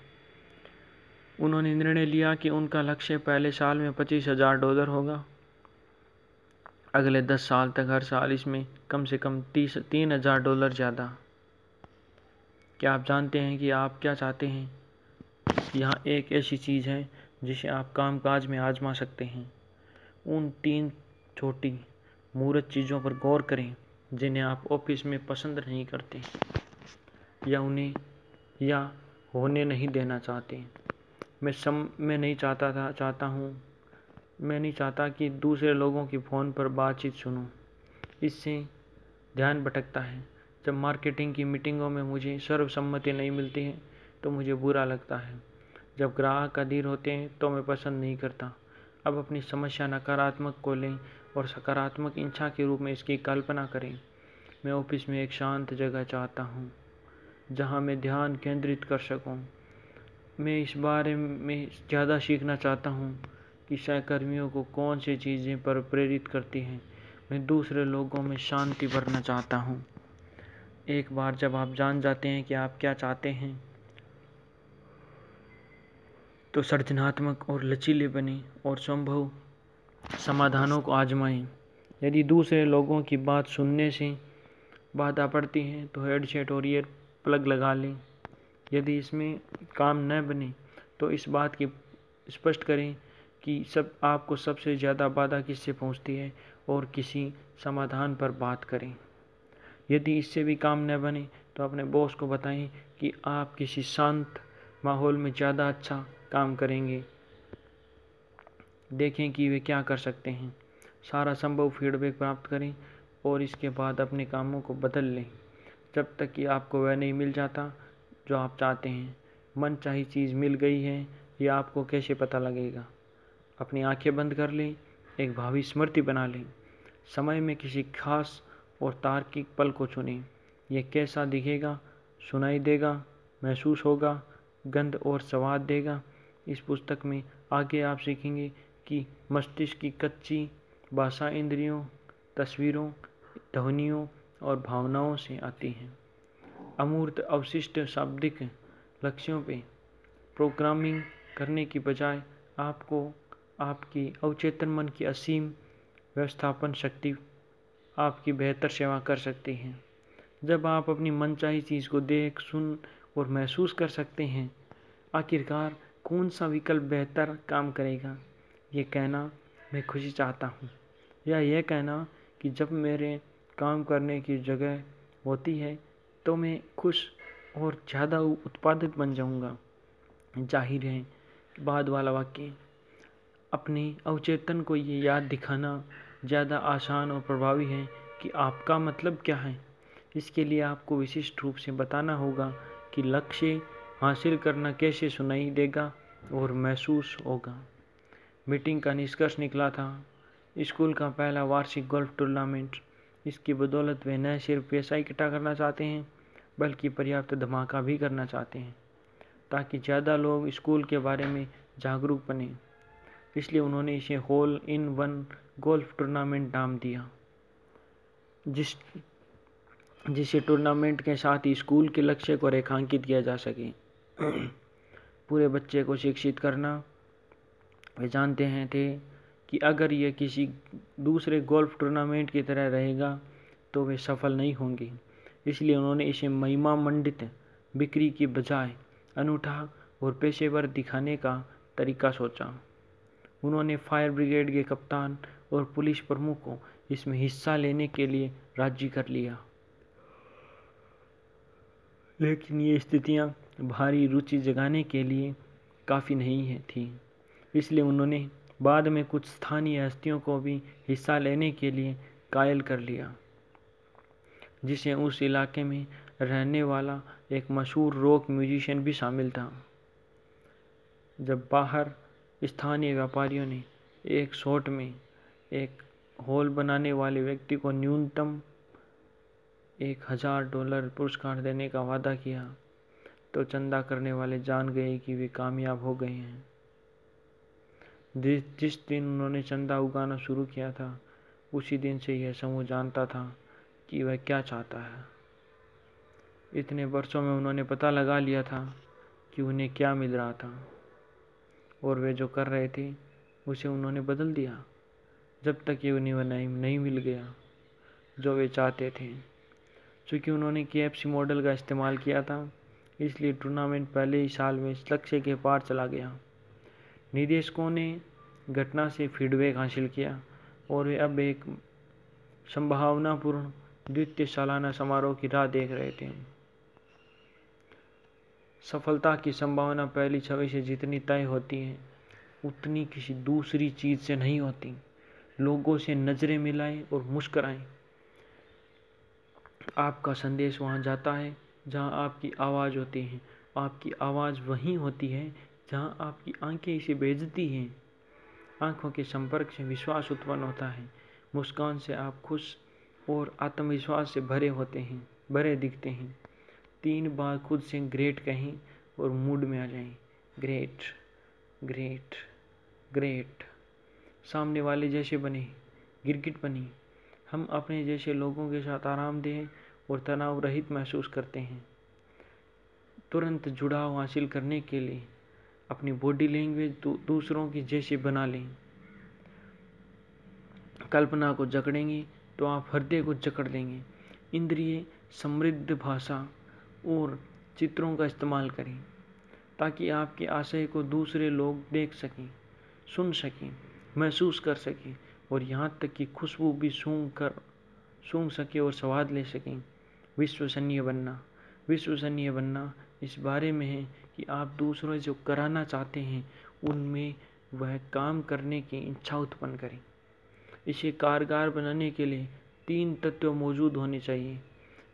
उन्होंने निर्णय लिया कि उनका लक्ष्य पहले साल में $25,000 होगा। अगले 10 साल तक हर साल इसमें कम से कम $3,000 ज़्यादा। क्या आप जानते हैं कि आप क्या चाहते हैं? यहाँ एक ऐसी चीज़ है जिसे आप कामकाज में आजमा सकते हैं। उन 3 छोटी मूर्त चीज़ों पर गौर करें जिन्हें आप ऑफिस में पसंद नहीं करते या उन्हें या होने नहीं देना चाहते। मैं नहीं चाहता कि दूसरे लोगों की फ़ोन पर बातचीत सुनूं। इससे ध्यान भटकता है। जब मार्केटिंग की मीटिंगों में मुझे सर्वसम्मति नहीं मिलती है तो मुझे बुरा लगता है। जब ग्राहक अधीर होते हैं तो मैं पसंद नहीं करता। अब अपनी समस्या नकारात्मक को लें और सकारात्मक इच्छा के रूप में इसकी कल्पना करें। मैं ऑफिस में एक शांत जगह चाहता हूँ जहाँ मैं ध्यान केंद्रित कर सकूँ। मैं इस बारे में ज़्यादा सीखना चाहता हूँ कि सहकर्मियों को कौन सी चीज़ें पर प्रेरित करती हैं। मैं दूसरे लोगों में शांति भरना चाहता हूँ। एक बार जब आप जान जाते हैं कि आप क्या चाहते हैं तो सृजनात्मक और लचीले बने और संभव समाधानों को आजमाएं। यदि दूसरे लोगों की बात सुनने से बाधा पड़ती है तो हेडसेट और ईयर प्लग लगा लें। यदि इसमें काम न बने तो इस बात की स्पष्ट करें कि आपको सबसे ज़्यादा बाधा किससे पहुंचती है और किसी समाधान पर बात करें। यदि इससे भी काम न बने तो अपने बॉस को बताएं कि आप किसी शांत माहौल में ज़्यादा अच्छा काम करेंगे। देखें कि वे क्या कर सकते हैं। सारा संभव फीडबैक प्राप्त करें और इसके बाद अपने कामों को बदल लें जब तक कि आपको वह नहीं मिल जाता जो आप चाहते हैं। मनचाही चीज़ मिल गई है यह आपको कैसे पता लगेगा? अपनी आंखें बंद कर लें, एक भावी स्मृति बना लें। समय में किसी खास और तार्किक पल को चुनें। यह कैसा दिखेगा, सुनाई देगा, महसूस होगा, गंध और स्वाद देगा। इस पुस्तक में आगे आप सीखेंगे कि मस्तिष्क की कच्ची भाषा इंद्रियों, तस्वीरों, ध्वनियों और भावनाओं से आती है। अमूर्त अवशिष्ट शाब्दिक लक्ष्यों पे प्रोग्रामिंग करने की बजाय आपको आपकी अवचेतन मन की असीम व्यवस्थापन शक्ति आपकी बेहतर सेवा कर सकती है। जब आप अपनी मनचाही चीज़ को देख, सुन और महसूस कर सकते हैं, आखिरकार कौन सा विकल्प बेहतर काम करेगा? ये कहना मैं खुशी चाहता हूँ या यह कहना कि जब मेरे काम करने की जगह होती है तो मैं खुश और ज़्यादा उत्पादक बन जाऊँगा। जाहिर है बाद वाला वाक्य। अपने अवचेतन को ये याद दिखाना ज़्यादा आसान और प्रभावी है कि आपका मतलब क्या है। इसके लिए आपको विशिष्ट रूप से बताना होगा कि लक्ष्य हासिल करना कैसे सुनाई देगा और महसूस होगा। मीटिंग का निष्कर्ष निकला था स्कूल का पहला वार्षिक गोल्फ टूर्नामेंट। इसकी बदौलत वे न सिर्फ पैसा इकट्ठा करना चाहते हैं बल्कि पर्याप्त धमाका भी करना चाहते हैं ताकि ज़्यादा लोग स्कूल के बारे में जागरूक बने। इसलिए उन्होंने इसे hole in one golf tournament नाम दिया, जिसे टूर्नामेंट के साथ ही स्कूल के लक्ष्य को रेखांकित किया जा सके। पूरे बच्चे को शिक्षित करना। वे जानते हैं थे कि अगर यह किसी दूसरे गोल्फ टूर्नामेंट की तरह रहेगा तो वे सफल नहीं होंगे। इसलिए उन्होंने इसे महिमा मंडित बिक्री की बजाय अनूठा और पेशेवर दिखाने का तरीका सोचा। उन्होंने फायर ब्रिगेड के कप्तान और पुलिस प्रमुख को इसमें हिस्सा लेने के लिए राजी कर लिया। लेकिन ये स्थितियाँ भारी रुचि जगाने के लिए काफ़ी नहीं थी। इसलिए उन्होंने बाद में कुछ स्थानीय हस्तियों को भी हिस्सा लेने के लिए कायल कर लिया, जिसे उस इलाके में रहने वाला एक मशहूर रॉक म्यूजिशियन भी शामिल था। जब बाहर स्थानीय व्यापारियों ने एक शॉट में एक हॉल बनाने वाले व्यक्ति को न्यूनतम $1000 पुरस्कार देने का वादा किया तो चंदा करने वाले जान गए कि वे कामयाब हो गए हैं। जिस दिन उन्होंने चंदा उगाना शुरू किया था, उसी दिन से यह समूह जानता था कि वह क्या चाहता है। इतने वर्षों में उन्होंने पता लगा लिया था कि उन्हें क्या मिल रहा था, और वे जो कर रहे थे उसे उन्होंने बदल दिया जब तक ये उन्हें नहीं मिल गया जो वे चाहते थे। चूँकि उन्होंने KFC मॉडल का इस्तेमाल किया था, इसलिए टूर्नामेंट पहले ही साल में लक्ष्य के पार चला गया। निदेशकों ने घटना से फीडबैक हासिल किया और वे अब एक संभावनापूर्ण द्वितीय सालाना समारोह की राह देख रहे थे। सफलता की संभावना पहली छवि से जितनी तय होती है, उतनी किसी दूसरी चीज से नहीं होती। लोगों से नजरें मिलाएं और मुस्कुराएं। आपका संदेश वहां जाता है जहां आपकी आवाज़ होती है। आपकी आवाज़ वहीं होती है जहां आपकी आंखें इसे भेजती हैं। आंखों के संपर्क से विश्वास उत्पन्न होता है। मुस्कान से आप खुश और आत्मविश्वास से भरे दिखते हैं। 3 बार खुद से ग्रेट कहें और मूड में आ जाएं। Great, great, great. सामने वाले जैसे बने, गिरगिट बनी। हम अपने जैसे लोगों के साथ आरामदेह और तनाव रहित महसूस करते हैं। तुरंत जुड़ाव हासिल करने के लिए अपनी बॉडी लैंग्वेज दूसरों की जैसे बना लें। कल्पना को जकड़ेंगे तो आप हृदय को जकड़ लेंगे। इंद्रिय समृद्ध भाषा और चित्रों का इस्तेमाल करें ताकि आपके आशय को दूसरे लोग देख सकें, सुन सकें, महसूस कर सकें और यहाँ तक कि खुशबू भी सूंघ सके और स्वाद ले सकें। विश्वसनीय बनना इस बारे में है कि आप दूसरों जो कराना चाहते हैं उनमें वह काम करने की इच्छा उत्पन्न करें। इसे कारगर बनाने के लिए 3 तत्व मौजूद होने चाहिए।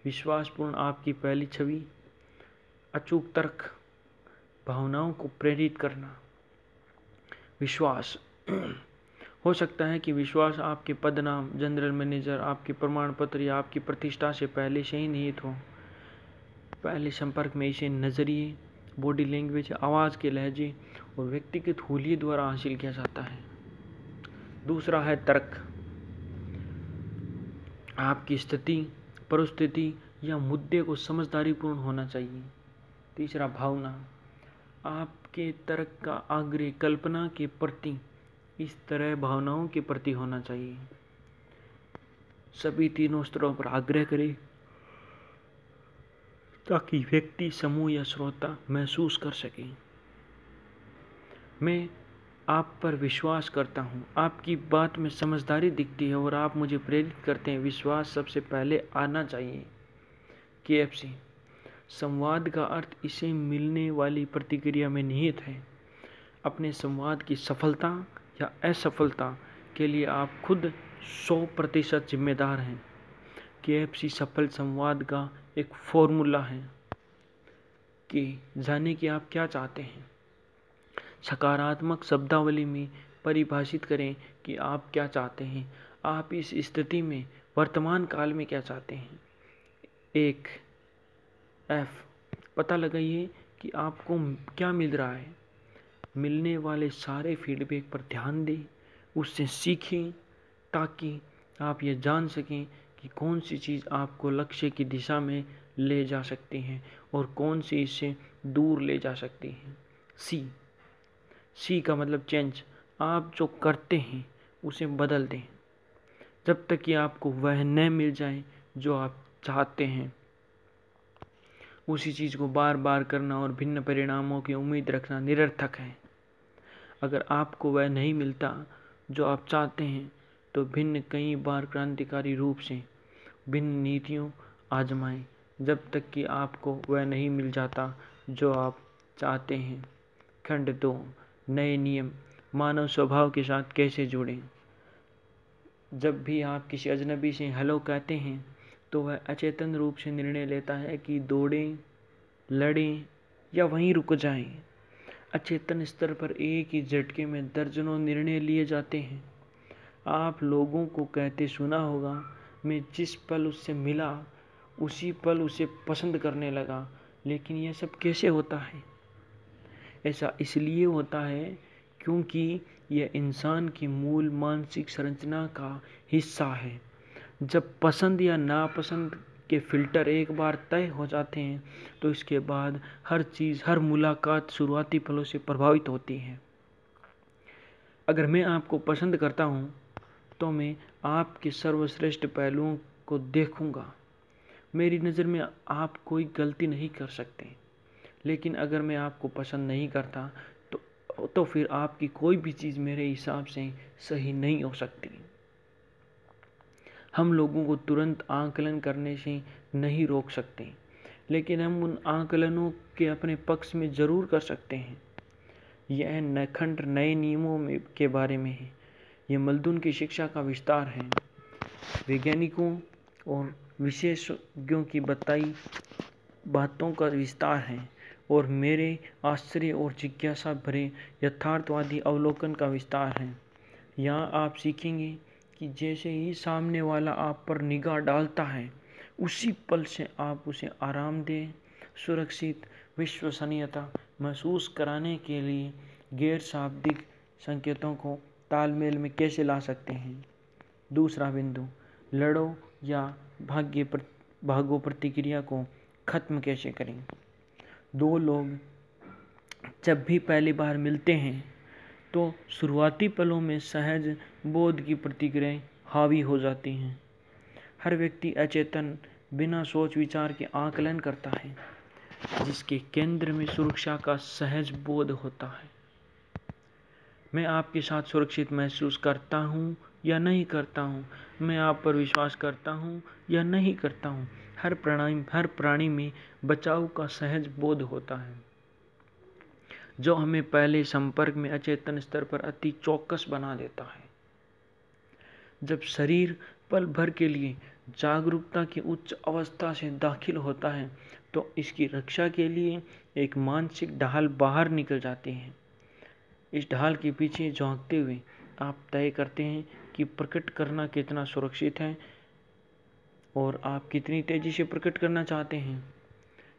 विश्वासपूर्ण आपकी पहली छवि, अचूक तर्क, भावनाओं को प्रेरित करना। विश्वास हो सकता है कि विश्वास आपके पदनाम, जनरल मैनेजर, आपके प्रमाण पत्र या आपकी प्रतिष्ठा से पहले से ही निहित हो। पहले संपर्क में इसे नज़रिए, बॉडी लैंग्वेज, आवाज़ के लहजे और व्यक्तिगत हुलिये द्वारा हासिल किया जाता है। दूसरा है तर्क। आपकी स्थिति, परिस्थिति या मुद्दे को समझदारीपूर्ण होना चाहिए। तीसरा भावना। आपके तर्क का आग्रह कल्पना के प्रति इस तरह भावनाओं के प्रति होना चाहिए। सभी तीनों स्तरों पर आग्रह करें ताकि व्यक्ति, समूह या श्रोता महसूस कर सके मैं आप पर विश्वास करता हूँ। आपकी बात में समझदारी दिखती है और आप मुझे प्रेरित करते हैं। विश्वास सबसे पहले आना चाहिए। KFC संवाद का अर्थ इसे मिलने वाली प्रतिक्रिया में निहित है। अपने संवाद की सफलता या असफलता के लिए आप खुद 100% जिम्मेदार हैं। KFC सफल संवाद का एक फॉर्मूला है कि जाने कि आप क्या चाहते हैं। सकारात्मक शब्दावली में परिभाषित करें कि आप क्या चाहते हैं। आप इस स्थिति में वर्तमान काल में क्या चाहते हैं। 1 F पता लगाइए कि आपको क्या मिल रहा है। मिलने वाले सारे फीडबैक पर ध्यान दें, उससे सीखें ताकि आप ये जान सकें कि कौन सी चीज़ आपको लक्ष्य की दिशा में ले जा सकती है और कौन सी इससे दूर ले जा सकती है। सी का मतलब चेंज। आप जो करते हैं उसे बदल दें जब तक कि आपको वह न मिल जाए जो आप चाहते हैं। उसी चीज़ को बार बार करना और भिन्न परिणामों की उम्मीद रखना निरर्थक है। अगर आपको वह नहीं मिलता जो आप चाहते हैं तो कई बार क्रांतिकारी रूप से भिन्न नीतियों आजमाएं जब तक कि आपको वह नहीं मिल जाता जो आप चाहते हैं। खंड 2 नए नियम। मानव स्वभाव के साथ कैसे जुड़ें। जब भी आप किसी अजनबी से हेलो कहते हैं तो वह अचेतन रूप से निर्णय लेता है कि दौड़ें, लड़ें या वहीं रुक जाएं। अचेतन स्तर पर एक ही झटके में दर्जनों निर्णय लिए जाते हैं। आप लोगों को कहते सुना होगा, मैं जिस पल उससे मिला उसी पल उसे पसंद करने लगा। लेकिन यह सब कैसे होता है? ऐसा इसलिए होता है क्योंकि यह इंसान की मूल मानसिक संरचना का हिस्सा है। जब पसंद या नापसंद के फिल्टर एक बार तय हो जाते हैं तो इसके बाद हर चीज़, हर मुलाकात शुरुआती पलों से प्रभावित होती है। अगर मैं आपको पसंद करता हूँ तो मैं आपके सर्वश्रेष्ठ पहलुओं को देखूंगा। मेरी नज़र में आप कोई गलती नहीं कर सकते। लेकिन अगर मैं आपको पसंद नहीं करता तो फिर आपकी कोई भी चीज़ मेरे हिसाब से सही नहीं हो सकती। हम लोगों को तुरंत आकलन करने से नहीं रोक सकते, लेकिन हम उन आकलनों के अपने पक्ष में ज़रूर कर सकते हैं। यह नखंड नए नियमों के बारे में है। यह मल्दुन की शिक्षा का विस्तार है, वैज्ञानिकों और विशेषज्ञों की बताई बातों का विस्तार है, और मेरे आश्चर्य और जिज्ञासा भरे यथार्थवादी अवलोकन का विस्तार है। यहाँ आप सीखेंगे कि जैसे ही सामने वाला आप पर निगाह डालता है, उसी पल से आप उसे आरामदेह, सुरक्षित, विश्वसनीयता महसूस कराने के लिए गैर शाब्दिक संकेतों को तालमेल में कैसे ला सकते हैं। दूसरा बिंदु, लड़ो या भागो प्रतिक्रिया को खत्म कैसे करें। दो लोग जब भी पहली बार मिलते हैं तो शुरुआती पलों में सहज बोध की प्रतिक्रियाएं हावी हो जाती हैं। हर व्यक्ति अचेतन, बिना सोच विचार के आकलन करता है, जिसके केंद्र में सुरक्षा का सहज बोध होता है। मैं आपके साथ सुरक्षित महसूस करता हूँ या नहीं करता हूँ, मैं आप पर विश्वास करता हूँ या नहीं करता हूँ। हर प्राणी में बचाव का सहज बोध होता है, जो हमें पहले संपर्क में अचेतन स्तर पर अति चौकस बना देता है। जब शरीर पल भर के लिए जागरूकता की उच्च अवस्था से दाखिल होता है तो इसकी रक्षा के लिए एक मानसिक ढाल बाहर निकल जाती है। इस ढाल के पीछे झांकते हुए आप तय करते हैं कि प्रकट करना कितना सुरक्षित है और आप कितनी तेजी से प्रकट करना चाहते हैं।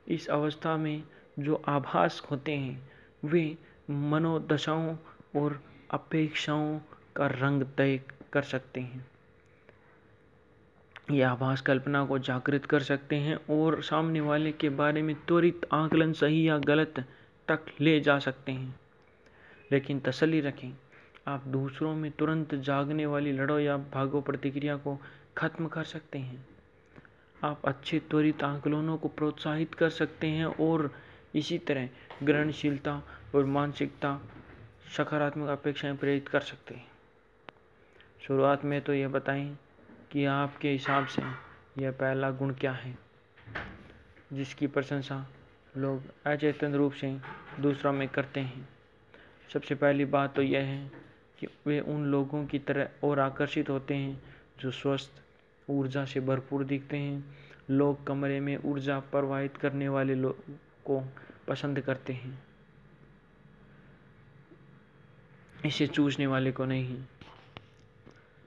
इस अवस्था में जो आभास होते हैं वे मनोदशाओं और अपेक्षाओं का रंग तय कर सकते हैं। यह आभास कल्पना को जागृत कर सकते हैं और सामने वाले के बारे में त्वरित आकलन, सही या गलत तक ले जा सकते हैं। लेकिन तसल्ली रखें, आप दूसरों में तुरंत जागने वाली लड़ो या भागो प्रतिक्रिया को खत्म कर सकते हैं। आप अच्छे त्वरित आकलनों को प्रोत्साहित कर सकते हैं और इसी तरह ग्रहणशीलता और मानसिकता सकारात्मक अपेक्षाएं प्रेरित कर सकते हैं। शुरुआत में तो यह बताएं कि आपके हिसाब से यह पहला गुण क्या है जिसकी प्रशंसा लोग अचेतन रूप से दूसरों में करते हैं। सबसे पहली बात तो यह है कि वे उन लोगों की तरह और आकर्षित होते हैं जो स्वस्थ, ऊर्जा से भरपूर दिखते हैं। लोग कमरे में ऊर्जा प्रवाहित करने वाले लोगों को पसंद करते हैं, इसे चूसने वाले को नहीं।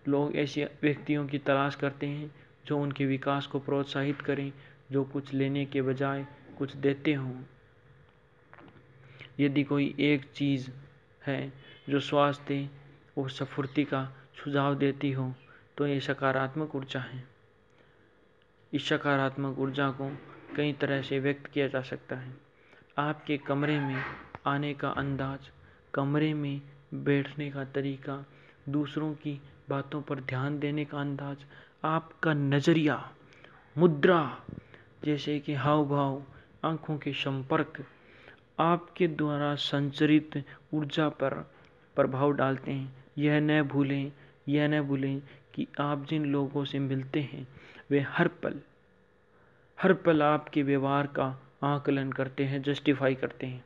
लोग ऐसे व्यक्तियों की तलाश करते हैं जो उनके विकास को प्रोत्साहित करें, जो कुछ लेने के बजाय कुछ देते हों। यदि कोई एक चीज़ है जो स्वास्थ्य और स्फूर्ति का सुझाव देती हो तो ये सकारात्मक ऊर्जा है। इस सकारात्मक ऊर्जा को कई तरह से व्यक्त किया जा सकता है। आपके कमरे में आने का अंदाज, कमरे में बैठने का तरीका, दूसरों की बातों पर ध्यान देने का अंदाज, आपका नज़रिया, मुद्रा जैसे कि हाव भाव, आँखों के संपर्क आपके द्वारा संचरित ऊर्जा पर प्रभाव डालते हैं। यह न भूलें कि आप जिन लोगों से मिलते हैं वे हर पल आपके व्यवहार का आकलन करते हैं, जस्टिफाई करते हैं।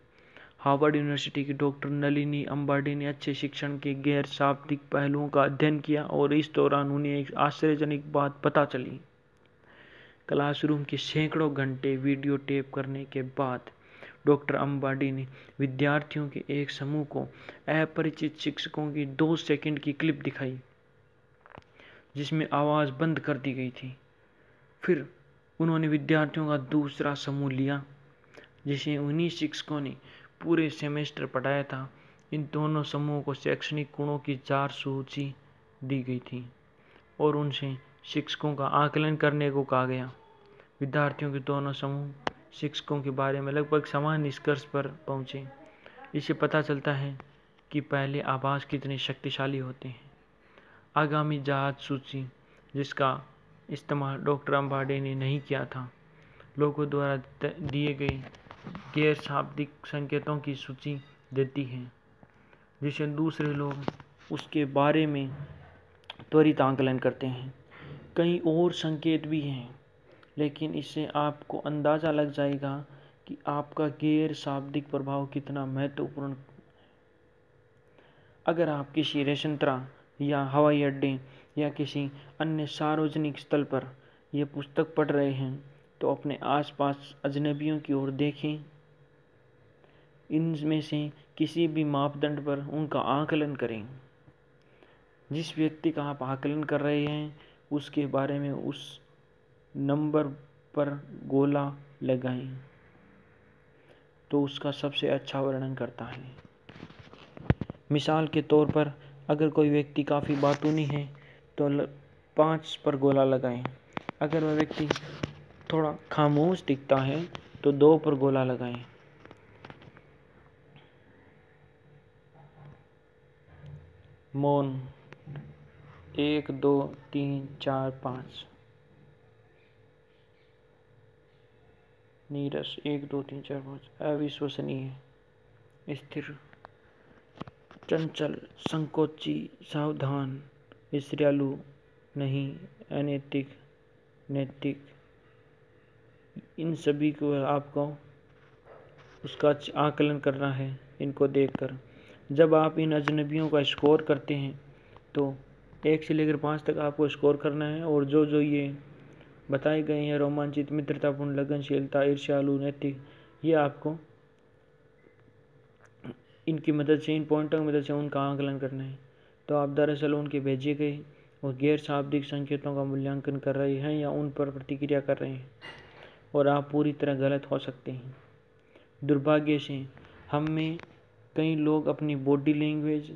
हार्वर्ड यूनिवर्सिटी की डॉक्टर नलिनी अंबाडी ने अच्छे शिक्षण के गैर शाब्दिक पहलुओं का अध्ययन किया और इस दौरान उन्हें एक आश्चर्यजनक बात पता चली। क्लासरूम के सैकड़ों घंटे वीडियो टेप करने के बाद डॉक्टर अंबाडी ने विद्यार्थियों के एक समूह को अपरिचित शिक्षकों की 2 सेकंड की क्लिप दिखाई। जिसमें आवाज़ बंद कर दी गई थी। फिर उन्होंने विद्यार्थियों का दूसरा समूह लिया, जिसे उन्हीं शिक्षकों ने पूरे सेमेस्टर पढ़ाया था। इन दोनों समूहों को शैक्षणिक गुणों की 4 सूची दी गई थी और उनसे शिक्षकों का आकलन करने को कहा गया। विद्यार्थियों के दोनों समूह शिक्षकों के बारे में लगभग समान निष्कर्ष पर पहुंचे। इससे पता चलता है कि पहले आभास कितने शक्तिशाली होते हैं। आगामी जहाज सूची, जिसका इस्तेमाल डॉक्टर अंबाडे ने नहीं किया था, लोगों द्वारा दिए गए गैर शाब्दिक संकेतों की सूची देती है, जिसे दूसरे लोग उसके बारे में त्वरित आकलन करते हैं। कई और संकेत भी हैं, लेकिन इससे आपको अंदाज़ा लग जाएगा कि आपका गैर शाब्दिक प्रभाव कितना महत्वपूर्ण। अगर आप किसी रेस्तरां या हवाई अड्डे या किसी अन्य सार्वजनिक स्थल पर यह पुस्तक पढ़ रहे हैं तो अपने आसपास अजनबियों की ओर देखें। इनमें से किसी भी मापदंड पर उनका आकलन करें। जिस व्यक्ति का आप आकलन कर रहे हैं उसके बारे में उस नंबर पर गोला लगाएं तो उसका सबसे अच्छा वर्णन करता है। मिसाल के तौर पर अगर कोई व्यक्ति काफ़ी बातूनी है तो 5 पर गोला लगाएं। अगर वह व्यक्ति थोड़ा खामोश दिखता है तो 2 पर गोला लगाएं। मौन 1 2 3 4 5। नीरस 1 2 3 4 5। अविश्वसनीय, स्थिर, चंचल, संकोची, सावधान, ईर्ष्यालु नहीं, अनैतिक, नैतिक। इन सभी को आपको उसका आकलन करना है इनको देखकर। जब आप इन अजनबियों का स्कोर करते हैं तो 1 से लेकर 5 तक आपको स्कोर करना है, और जो ये बताए गए हैं रोमांचित, मित्रतापूर्ण, लगनशीलता, ईर्ष्यालु, नैतिक, ये आपको इनकी मदद से, इन पॉइंटों की मदद से उनका आकलन करना है। तो आप दरअसल उनके भेजे गए और गैर शाब्दिक संकेतों का मूल्यांकन कर रहे हैं या उन पर प्रतिक्रिया कर रहे हैं, और आप पूरी तरह गलत हो सकते हैं। दुर्भाग्य से हम में कई लोग अपनी बॉडी लैंग्वेज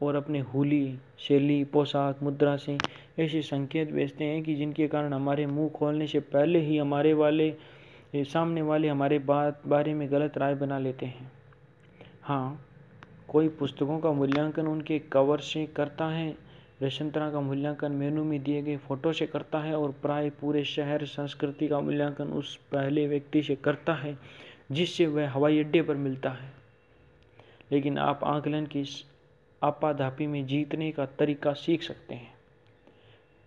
और अपने हुली, शैली, पोशाक, मुद्रा से ऐसे संकेत भेजते हैं कि जिनके कारण हमारे मुंह खोलने से पहले ही सामने वाले हमारे बारे में गलत राय बना लेते हैं। हाँ, कोई पुस्तकों का मूल्यांकन उनके कवर से करता है, रेस्तरां का मूल्यांकन मेनू में दिए गए फोटो से करता है, और प्राय पूरे शहर संस्कृति का मूल्यांकन उस पहले व्यक्ति से करता है जिससे वह हवाई अड्डे पर मिलता है। लेकिन आप आकलन की इस आपाधापी में जीतने का तरीका सीख सकते हैं।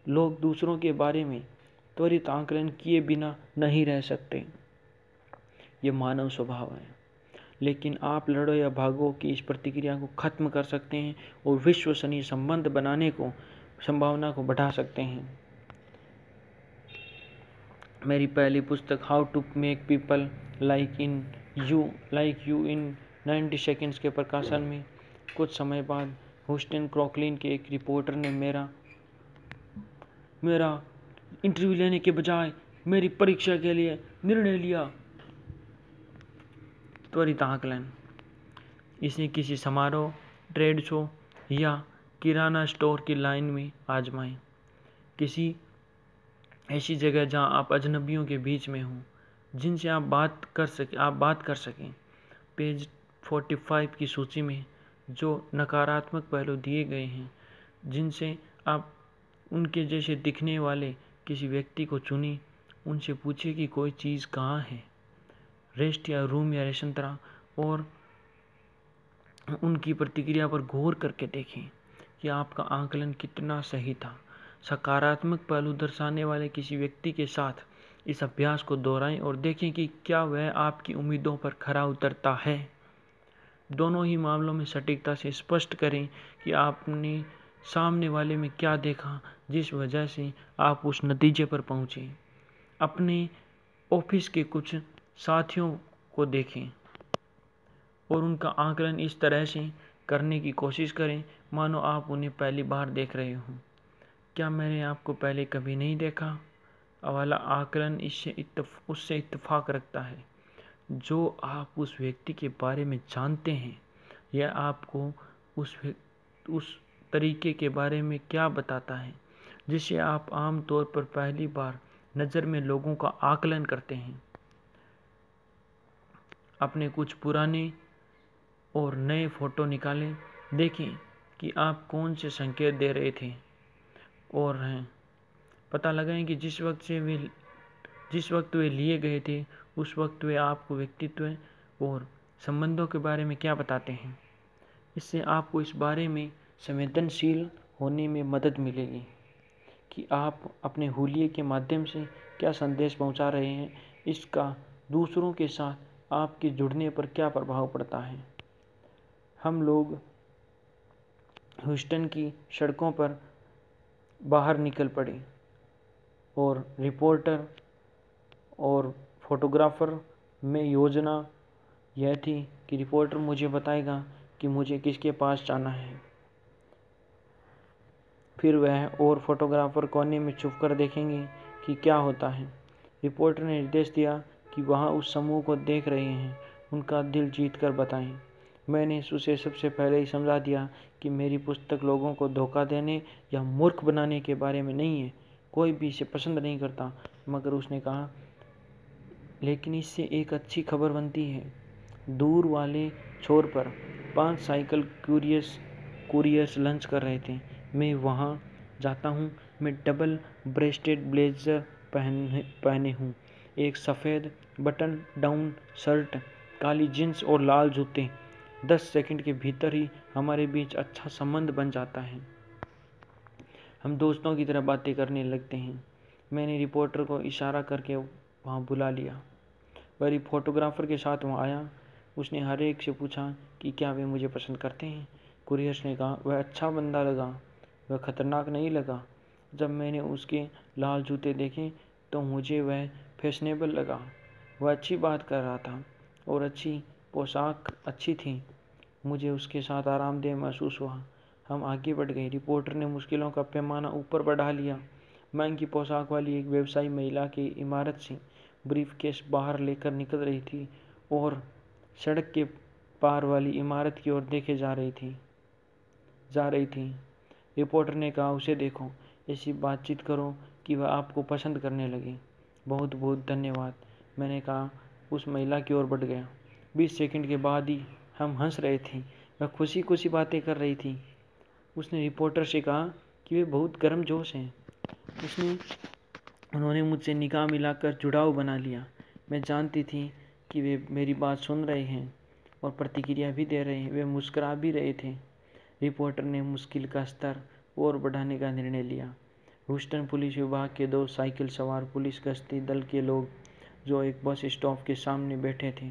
लोग दूसरों के बारे में त्वरित आकलन किए बिना नहीं रह सकते, ये मानव स्वभाव है। लेकिन आप लड़ो या भागो की इस प्रतिक्रिया को खत्म कर सकते हैं और विश्वसनीय संबंध बनाने को संभावना को बढ़ा सकते हैं। मेरी पहली पुस्तक how to make people like you in 90 seconds के प्रकाशन में कुछ समय बाद ह्यूस्टन क्रॉकलिन के एक रिपोर्टर ने मेरा इंटरव्यू लेने के बजाय मेरी परीक्षा के लिए निर्णय लिया। त्वरित आकलन इसे किसी समारोह, ट्रेड शो या किराना स्टोर की लाइन में आजमाएं। किसी ऐसी जगह जहां आप अजनबियों के बीच में हों, जिनसे आप बात कर सकें। पेज 45 की सूची में जो नकारात्मक पहलू दिए गए हैं, जिनसे आप उनके जैसे दिखने वाले किसी व्यक्ति को चुनें। उनसे पूछिए कि कोई चीज़ कहाँ है, रेस्ट या रूम या रेस्तरां, और उनकी प्रतिक्रिया पर गौर करके देखें कि आपका आकलन कितना सही था। सकारात्मक पहलू दर्शाने वाले किसी व्यक्ति के साथ इस अभ्यास को दोहराएं और देखें कि क्या वह आपकी उम्मीदों पर खरा उतरता है। दोनों ही मामलों में सटीकता से स्पष्ट करें कि आपने सामने वाले में क्या देखा जिस वजह से आप उस नतीजे पर पहुंचे। अपने ऑफिस के कुछ साथियों को देखें और उनका आकलन इस तरह से करने की कोशिश करें मानो आप उन्हें पहली बार देख रहे हों। क्या मैंने आपको पहले कभी नहीं देखा वाला आकलन उससे इत्तेफाक रखता है। जो आप उस व्यक्ति के बारे में जानते हैं यह आपको उस तरीके के बारे में क्या बताता है जिसे आप आम तौर पर पहली बार नज़र में लोगों का आकलन करते हैं। अपने कुछ पुराने और नए फोटो निकालें, देखें कि आप कौन से संकेत दे रहे थे और हैं पता लगाएं कि जिस वक्त वे लिए गए थे उस वक्त वे आपको व्यक्तित्व और संबंधों के बारे में क्या बताते हैं। इससे आपको इस बारे में संवेदनशील होने में मदद मिलेगी कि आप अपने हुलिये के माध्यम से क्या संदेश पहुंचा रहे हैं, इसका दूसरों के साथ आपके जुड़ने पर क्या प्रभाव पड़ता है। हम लोग ह्यूस्टन की सड़कों पर बाहर निकल पड़े और रिपोर्टर और फोटोग्राफर में योजना यह थी कि रिपोर्टर मुझे बताएगा कि मुझे किसके पास जाना है। फिर वह और फोटोग्राफर कोने में छुप कर देखेंगे कि क्या होता है। रिपोर्टर ने निर्देश दिया कि वहाँ उस समूह को देख रहे हैं, उनका दिल जीत कर बताएं। मैंने उसे सबसे पहले ही समझा दिया कि मेरी पुस्तक लोगों को धोखा देने या मूर्ख बनाने के बारे में नहीं है। कोई भी इसे पसंद नहीं करता, मगर उसने कहा, लेकिन इससे एक अच्छी खबर बनती है। दूर वाले छोर पर 5 साइकिल कुरियर्स लंच कर रहे थे। मैं वहाँ जाता हूँ। मैं डबल ब्रेस्टेड ब्लेजर पहने हूँ, एक सफ़ेद बटन डाउन शर्ट, काली जींस और लाल जूते। 10 सेकंड के भीतर ही हमारे बीच अच्छा संबंध बन जाता है। हम दोस्तों की तरह बातें करने लगते हैं। मैंने रिपोर्टर को इशारा करके वहाँ बुला लिया। वह फोटोग्राफर के साथ वहाँ आया। उसने हर एक से पूछा कि क्या वे मुझे पसंद करते हैं। कुरियर्स ने कहा, वह अच्छा बंदा लगा, वह खतरनाक नहीं लगा। जब मैंने उसके लाल जूते देखे तो मुझे वह फैशनेबल लगा। वह अच्छी बात कर रहा था और अच्छी पोशाक अच्छी थी। मुझे उसके साथ आरामदेह महसूस हुआ। हम आगे बढ़ गए। रिपोर्टर ने मुश्किलों का पैमाना ऊपर बढ़ा लिया। महंगी पोशाक वाली एक व्यवसायी महिला की इमारत से ब्रीफकेस बाहर लेकर निकल रही थी और सड़क के पार वाली इमारत की ओर देखे जा रही थी। रिपोर्टर ने कहा, उसे देखो, ऐसी बातचीत करो कि वह आपको पसंद करने लगे। बहुत बहुत धन्यवाद, मैंने कहा। उस महिला की ओर बढ़ गया। 20 सेकंड के बाद ही हम हंस रहे थे। वह खुशी खुशी बातें कर रही थी। उसने रिपोर्टर से कहा कि वे बहुत गर्मजोश हैं। उन्होंने मुझसे निगाह मिलाकर जुड़ाव बना लिया। मैं जानती थी कि वे मेरी बात सुन रहे हैं और प्रतिक्रिया भी दे रहे हैं। वे मुस्कुरा भी रहे थे। रिपोर्टर ने मुश्किल का स्तर और बढ़ाने का निर्णय लिया। ह्यूस्टन पुलिस विभाग के 2 साइकिल सवार पुलिस गश्ती दल के लोग जो एक बस स्टॉप के सामने बैठे थे,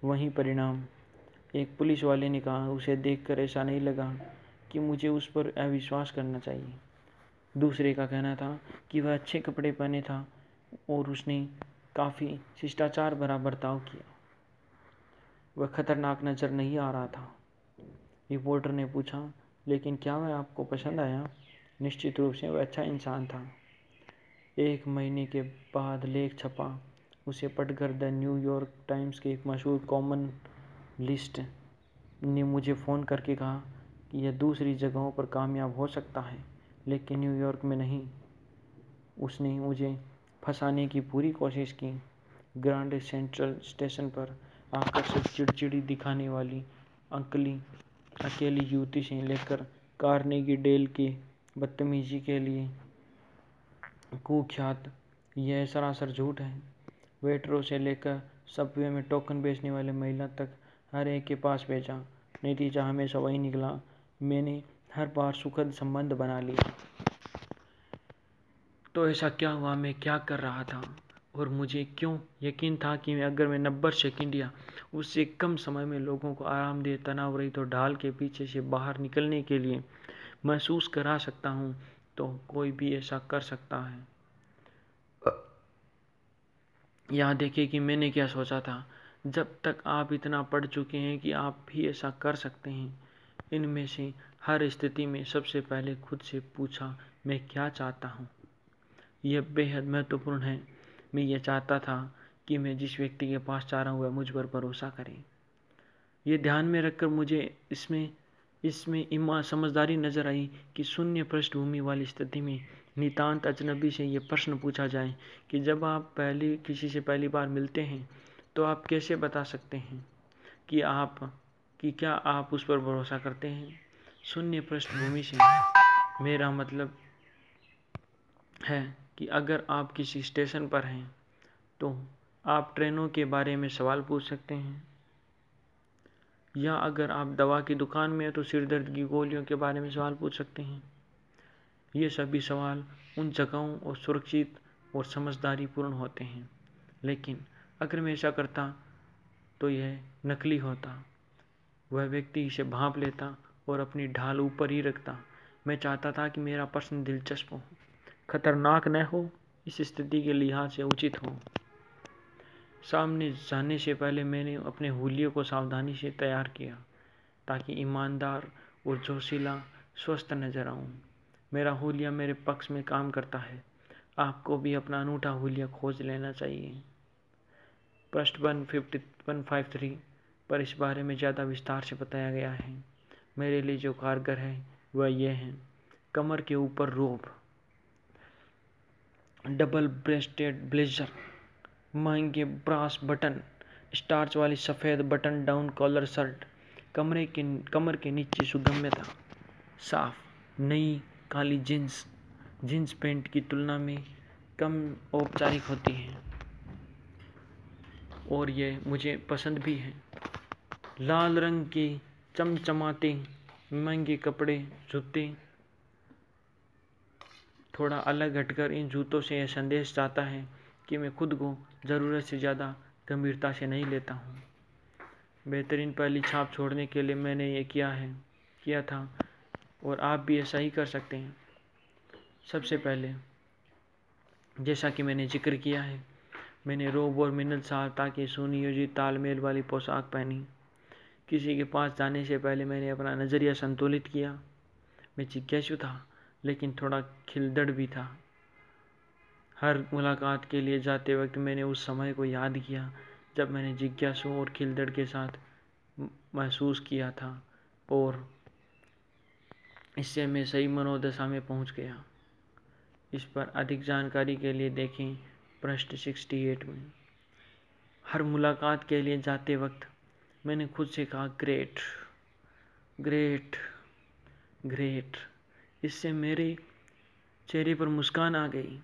वहीं परिणाम। एक पुलिस वाले ने कहा, उसे देखकर ऐसा नहीं लगा कि मुझे उस पर अविश्वास करना चाहिए। दूसरे का कहना था कि वह अच्छे कपड़े पहने था और उसने काफ़ी शिष्टाचार भरा बर्ताव किया। वह खतरनाक नज़र नहीं आ रहा था। रिपोर्टर ने पूछा, लेकिन क्या वह आपको पसंद आया? निश्चित रूप से वह अच्छा इंसान था। 1 महीने के बाद लेख छपा। उसे पढ़कर द न्यूयॉर्क टाइम्स के एक मशहूर कॉमन लिस्ट ने मुझे फ़ोन करके कहा कि यह दूसरी जगहों पर कामयाब हो सकता है, लेकिन न्यूयॉर्क में नहीं। उसने मुझे फंसाने की पूरी कोशिश की। ग्रांड सेंट्रल स्टेशन पर आकर्षक चिड़चिड़ी दिखाने वाली अकेली युवती से लेकर कार्नेगी डेल के बदतमीजी के लिए कुख्यात, यह सरासर झूठ है। वेटरों से लेकर सबवे में टोकन बेचने वाले महिला तक हर एक के पास भेजा। नतीजा हमेशा वही निकला। मैंने हर बार सुखद संबंध बना लिया। तो ऐसा क्या हुआ? मैं क्या कर रहा था और मुझे क्यों यकीन था कि अगर मैं 90 सेकंड या उससे कम समय में लोगों को आरामदेह, तनाव रहित और ढाल के पीछे से बाहर निकलने के लिए महसूस करा सकता हूँ, तो कोई भी ऐसा कर सकता है। यहाँ देखिए कि मैंने क्या सोचा था। जब तक आप इतना पढ़ चुके हैं कि आप भी ऐसा कर सकते हैं, इनमें से हर स्थिति में सबसे पहले खुद से पूछा, मैं क्या चाहता हूँ। यह बेहद महत्वपूर्ण है। मैं यह चाहता था कि मैं जिस व्यक्ति के पास जा रहा हूँ वह मुझ पर भरोसा करे। ये ध्यान में रखकर मुझे इसमें समझदारी नजर आई कि शून्य पृष्ठभूमि वाली स्थिति में नितांत अजनबी से ये प्रश्न पूछा जाए कि जब आप किसी से पहली बार मिलते हैं तो आप कैसे बता सकते हैं कि क्या आप उस पर भरोसा करते हैं। शून्य पृष्ठभूमि से मेरा मतलब है कि अगर आप किसी स्टेशन पर हैं तो आप ट्रेनों के बारे में सवाल पूछ सकते हैं, या अगर आप दवा की दुकान में हैं तो सिर दर्द की गोलियों के बारे में सवाल पूछ सकते हैं। ये सभी सवाल उन जगहों और सुरक्षित और समझदारी पूर्ण होते हैं, लेकिन अगर मैं ऐसा करता तो यह नकली होता। वह व्यक्ति इसे भांप लेता और अपनी ढाल ऊपर ही रखता। मैं चाहता था कि मेरा प्रश्न दिलचस्प हो, खतरनाक न हो, इस स्थिति के लिहाज से उचित हो। सामने जाने से पहले मैंने अपने हुलिये को सावधानी से तैयार किया ताकि ईमानदार और जोशीला स्वस्थ नजर आऊं। मेरा हुलिया मेरे पक्ष में काम करता है। आपको भी अपना अनूठा हुलिया खोज लेना चाहिए। पृष्ठ 153 पर इस बारे में ज़्यादा विस्तार से बताया गया है। मेरे लिए जो कारगर है वह यह है: कमर के ऊपर रोब, डबल ब्रेस्टेड ब्लेजर, महंगे ब्रास बटन, स्टार्च वाली सफ़ेद बटन डाउन कॉलर शर्ट, कमर के नीचे सुगम्यता, साफ नई काली जींस पैंट की तुलना में कम औपचारिक होती है और ये मुझे पसंद भी है। लाल रंग के चमचमाते महंगे कपड़े, जूते। थोड़ा अलग हटकर इन जूतों से यह संदेश जाता है कि मैं खुद को ज़रूरत से ज़्यादा गंभीरता से नहीं लेता हूँ। बेहतरीन पहली छाप छोड़ने के लिए मैंने ये किया था और आप भी ऐसा ही कर सकते हैं। सबसे पहले, जैसा कि मैंने जिक्र किया है, मैंने रोब और मिन्नतसारता के सुनियोजित तालमेल वाली पोशाक पहनी। किसी के पास जाने से पहले मैंने अपना नज़रिया संतुलित किया। मैं जिज्ञासु था लेकिन थोड़ा खिलदड़ भी था। हर मुलाकात के लिए जाते वक्त मैंने उस समय को याद किया जब मैंने जिज्ञासु और खिलदड़ के साथ महसूस किया था और इससे मैं सही मनोदशा में पहुंच गया। इस पर अधिक जानकारी के लिए देखें पृष्ठ 68 में। हर मुलाकात के लिए जाते वक्त मैंने खुद से कहा, ग्रेट ग्रेट ग्रेट। इससे मेरे चेहरे पर मुस्कान आ गई।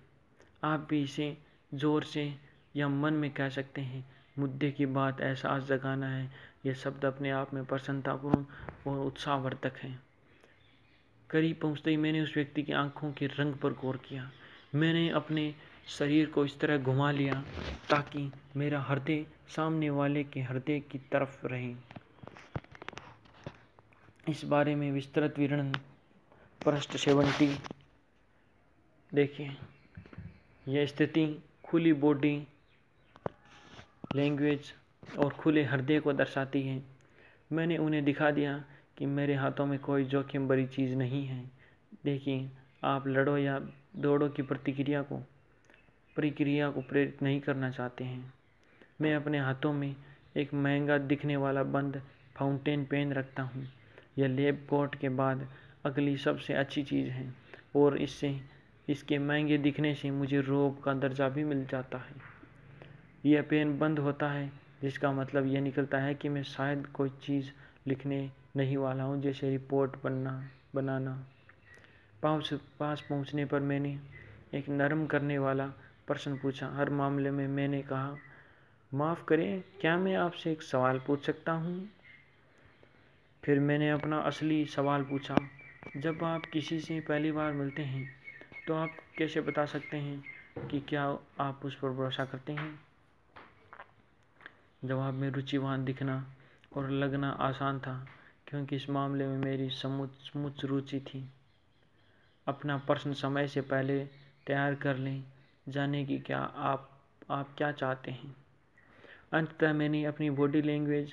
आप भी इसे जोर से या मन में कह सकते हैं। मुद्दे की बात एहसास जगाना है। यह शब्द अपने आप में प्रसन्नतापूर्ण और उत्साहवर्धक है। करीब पहुंचते ही मैंने उस व्यक्ति की आंखों के रंग पर गौर किया। मैंने अपने शरीर को इस तरह घुमा लिया ताकि मेरा हृदय सामने वाले के हृदय की तरफ रहे। इस बारे में विस्तृत विवरण पृष्ठ 70 देखिए। यह स्थिति खुली बॉडी लैंग्वेज और खुले हृदय को दर्शाती है। मैंने उन्हें दिखा दिया कि मेरे हाथों में कोई जोखिम भरी चीज़ नहीं है। देखिए, आप लड़ो या दौड़ो की प्रक्रिया को प्रेरित नहीं करना चाहते हैं। मैं अपने हाथों में एक महंगा दिखने वाला बंद फाउंटेन पेन रखता हूँ। यह लैब कोट के बाद अगली सबसे अच्छी चीज़ है और इसके महंगे दिखने से मुझे रोब का दर्जा भी मिल जाता है। यह पेन बंद होता है जिसका मतलब यह निकलता है कि मैं शायद कोई चीज़ लिखने नहीं वाला हूँ, जैसे रिपोर्ट बनाना। पास पहुँचने पर मैंने एक नरम करने वाला प्रश्न पूछा। हर मामले में मैंने कहा, माफ़ करें, क्या मैं आपसे एक सवाल पूछ सकता हूँ? फिर मैंने अपना असली सवाल पूछा, जब आप किसी से पहली बार मिलते हैं तो आप कैसे बता सकते हैं कि क्या आप उस पर भरोसा करते हैं? जवाब में रुचिवान दिखना और लगना आसान था क्योंकि इस मामले में मेरी समुच्च रुचि थी। अपना प्रश्न समय से पहले तैयार कर लें, जाने कि क्या आप क्या चाहते हैं। अंततः मैंने अपनी बॉडी लैंग्वेज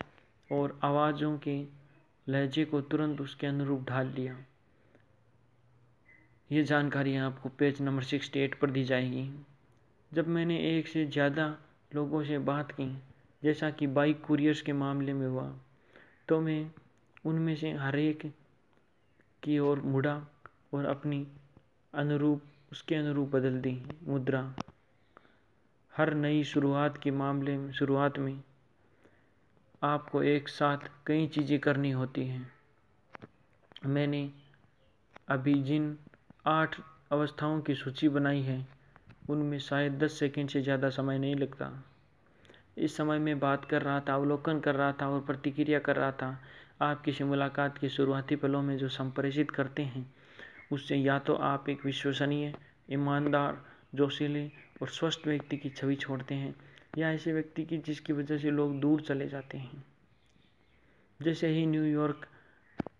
और आवाज़ों के लहजे को तुरंत उसके अनुरूप ढाल लिया। ये जानकारियाँ आपको पेज नंबर 68 पर दी जाएगी। जब मैंने एक से ज़्यादा लोगों से बात की, जैसा कि बाइक कुरियर्स के मामले में हुआ, तो मैं उनमें से हर एक की ओर मुड़ा और अपनी उसके अनुरूप बदल दी मुद्रा। हर नई शुरुआत में आपको एक साथ कई चीज़ें करनी होती हैं। मैंने अभी जिन 8 अवस्थाओं की सूची बनाई है, उनमें शायद 10 सेकंड से ज़्यादा समय नहीं लगता। इस समय मैं बात कर रहा था, अवलोकन कर रहा था और प्रतिक्रिया कर रहा था। आप किसी मुलाकात के शुरुआती पलों में जो संप्रेषित करते हैं, उससे या तो आप एक विश्वसनीय, ईमानदार, जोशीले और स्वस्थ व्यक्ति की छवि छोड़ते हैं, या ऐसे व्यक्ति की जिसकी वजह से लोग दूर चले जाते हैं। जैसे ही न्यूयॉर्क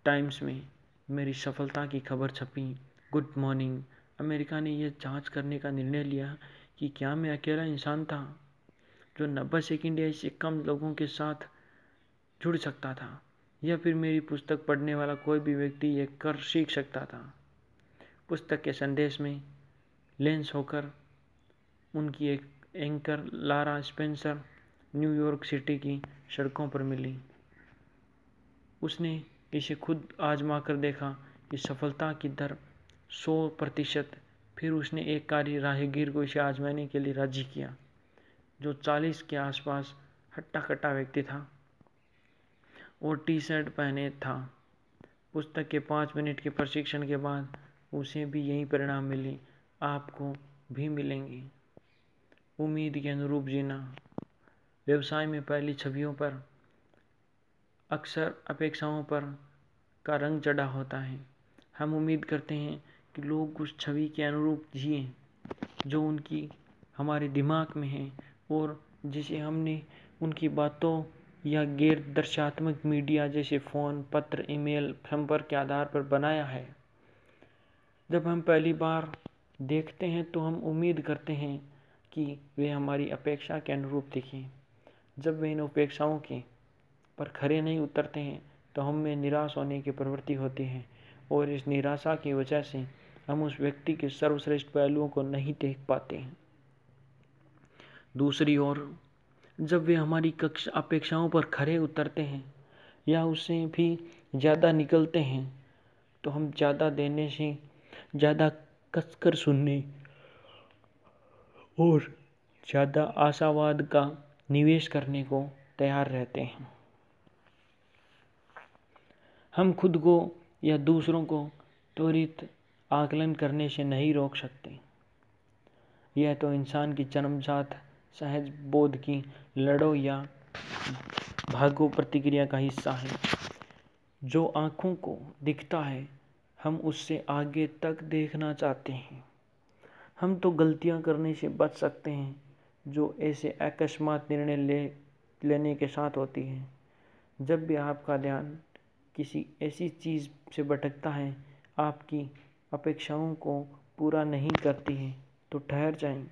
टाइम्स में मेरी सफलता की खबर छपी, गुड मॉर्निंग अमेरिका ने यह जांच करने का निर्णय लिया कि क्या मैं अकेला इंसान था जो 90 सेकंड या इससे कम लोगों के साथ जुड़ सकता था, या फिर मेरी पुस्तक पढ़ने वाला कोई भी व्यक्ति ये कर सीख सकता था। पुस्तक के संदेश में लेंस होकर उनकी एक anchor Lara Spencer New York city की सड़कों पर मिली। उसने इसे खुद आजमा कर देखा कि सफलता की दर 100%। फिर उसने एक कारी राहगीर को इसे आजमाने के लिए राजी किया, जो 40 के आसपास हट्टा कट्टा व्यक्ति था और टी शर्ट पहने था। पुस्तक के 5 मिनट के प्रशिक्षण के बाद उसे भी यही परिणाम मिले। आपको भी मिलेंगे। उम्मीद के अनुरूप जीना। व्यवसाय में पहली छवियों पर अक्सर अपेक्षाओं पर का रंग चढ़ा होता है। हम उम्मीद करते हैं कि लोग उस छवि के अनुरूप जिएं जो उनकी हमारे दिमाग में है और जिसे हमने उनकी बातों या गैर दर्शात्मक मीडिया जैसे फ़ोन, पत्र, ईमेल, संपर्क के आधार पर बनाया है। जब हम पहली बार देखते हैं तो हम उम्मीद करते हैं कि वे हमारी अपेक्षा के अनुरूप दिखें। जब वे इन अपेक्षाओं के पर खरे नहीं उतरते हैं तो हम में निराश होने की प्रवृत्ति होती है और इस निराशा की वजह से हम उस व्यक्ति के सर्वश्रेष्ठ पहलुओं को नहीं देख पाते हैं। दूसरी ओर जब वे हमारी अपेक्षाओं पर खरे उतरते हैं या उससे भी ज़्यादा निकलते हैं तो हम ज़्यादा देने से ज़्यादा कसकर सुनने और ज़्यादा आशावाद का निवेश करने को तैयार रहते हैं। हम खुद को या दूसरों को त्वरित आकलन करने से नहीं रोक सकते। यह तो इंसान की जन्मजात सहज बोध की लड़ो या भागो प्रतिक्रिया का हिस्सा है। जो आँखों को दिखता है हम उससे आगे तक देखना चाहते हैं। हम तो गलतियाँ करने से बच सकते हैं जो ऐसे अकस्मात निर्णय लेने के साथ होती हैं। जब भी आपका ध्यान किसी ऐसी चीज़ से भटकता है आपकी अपेक्षाओं को पूरा नहीं करती है तो ठहर जाएं,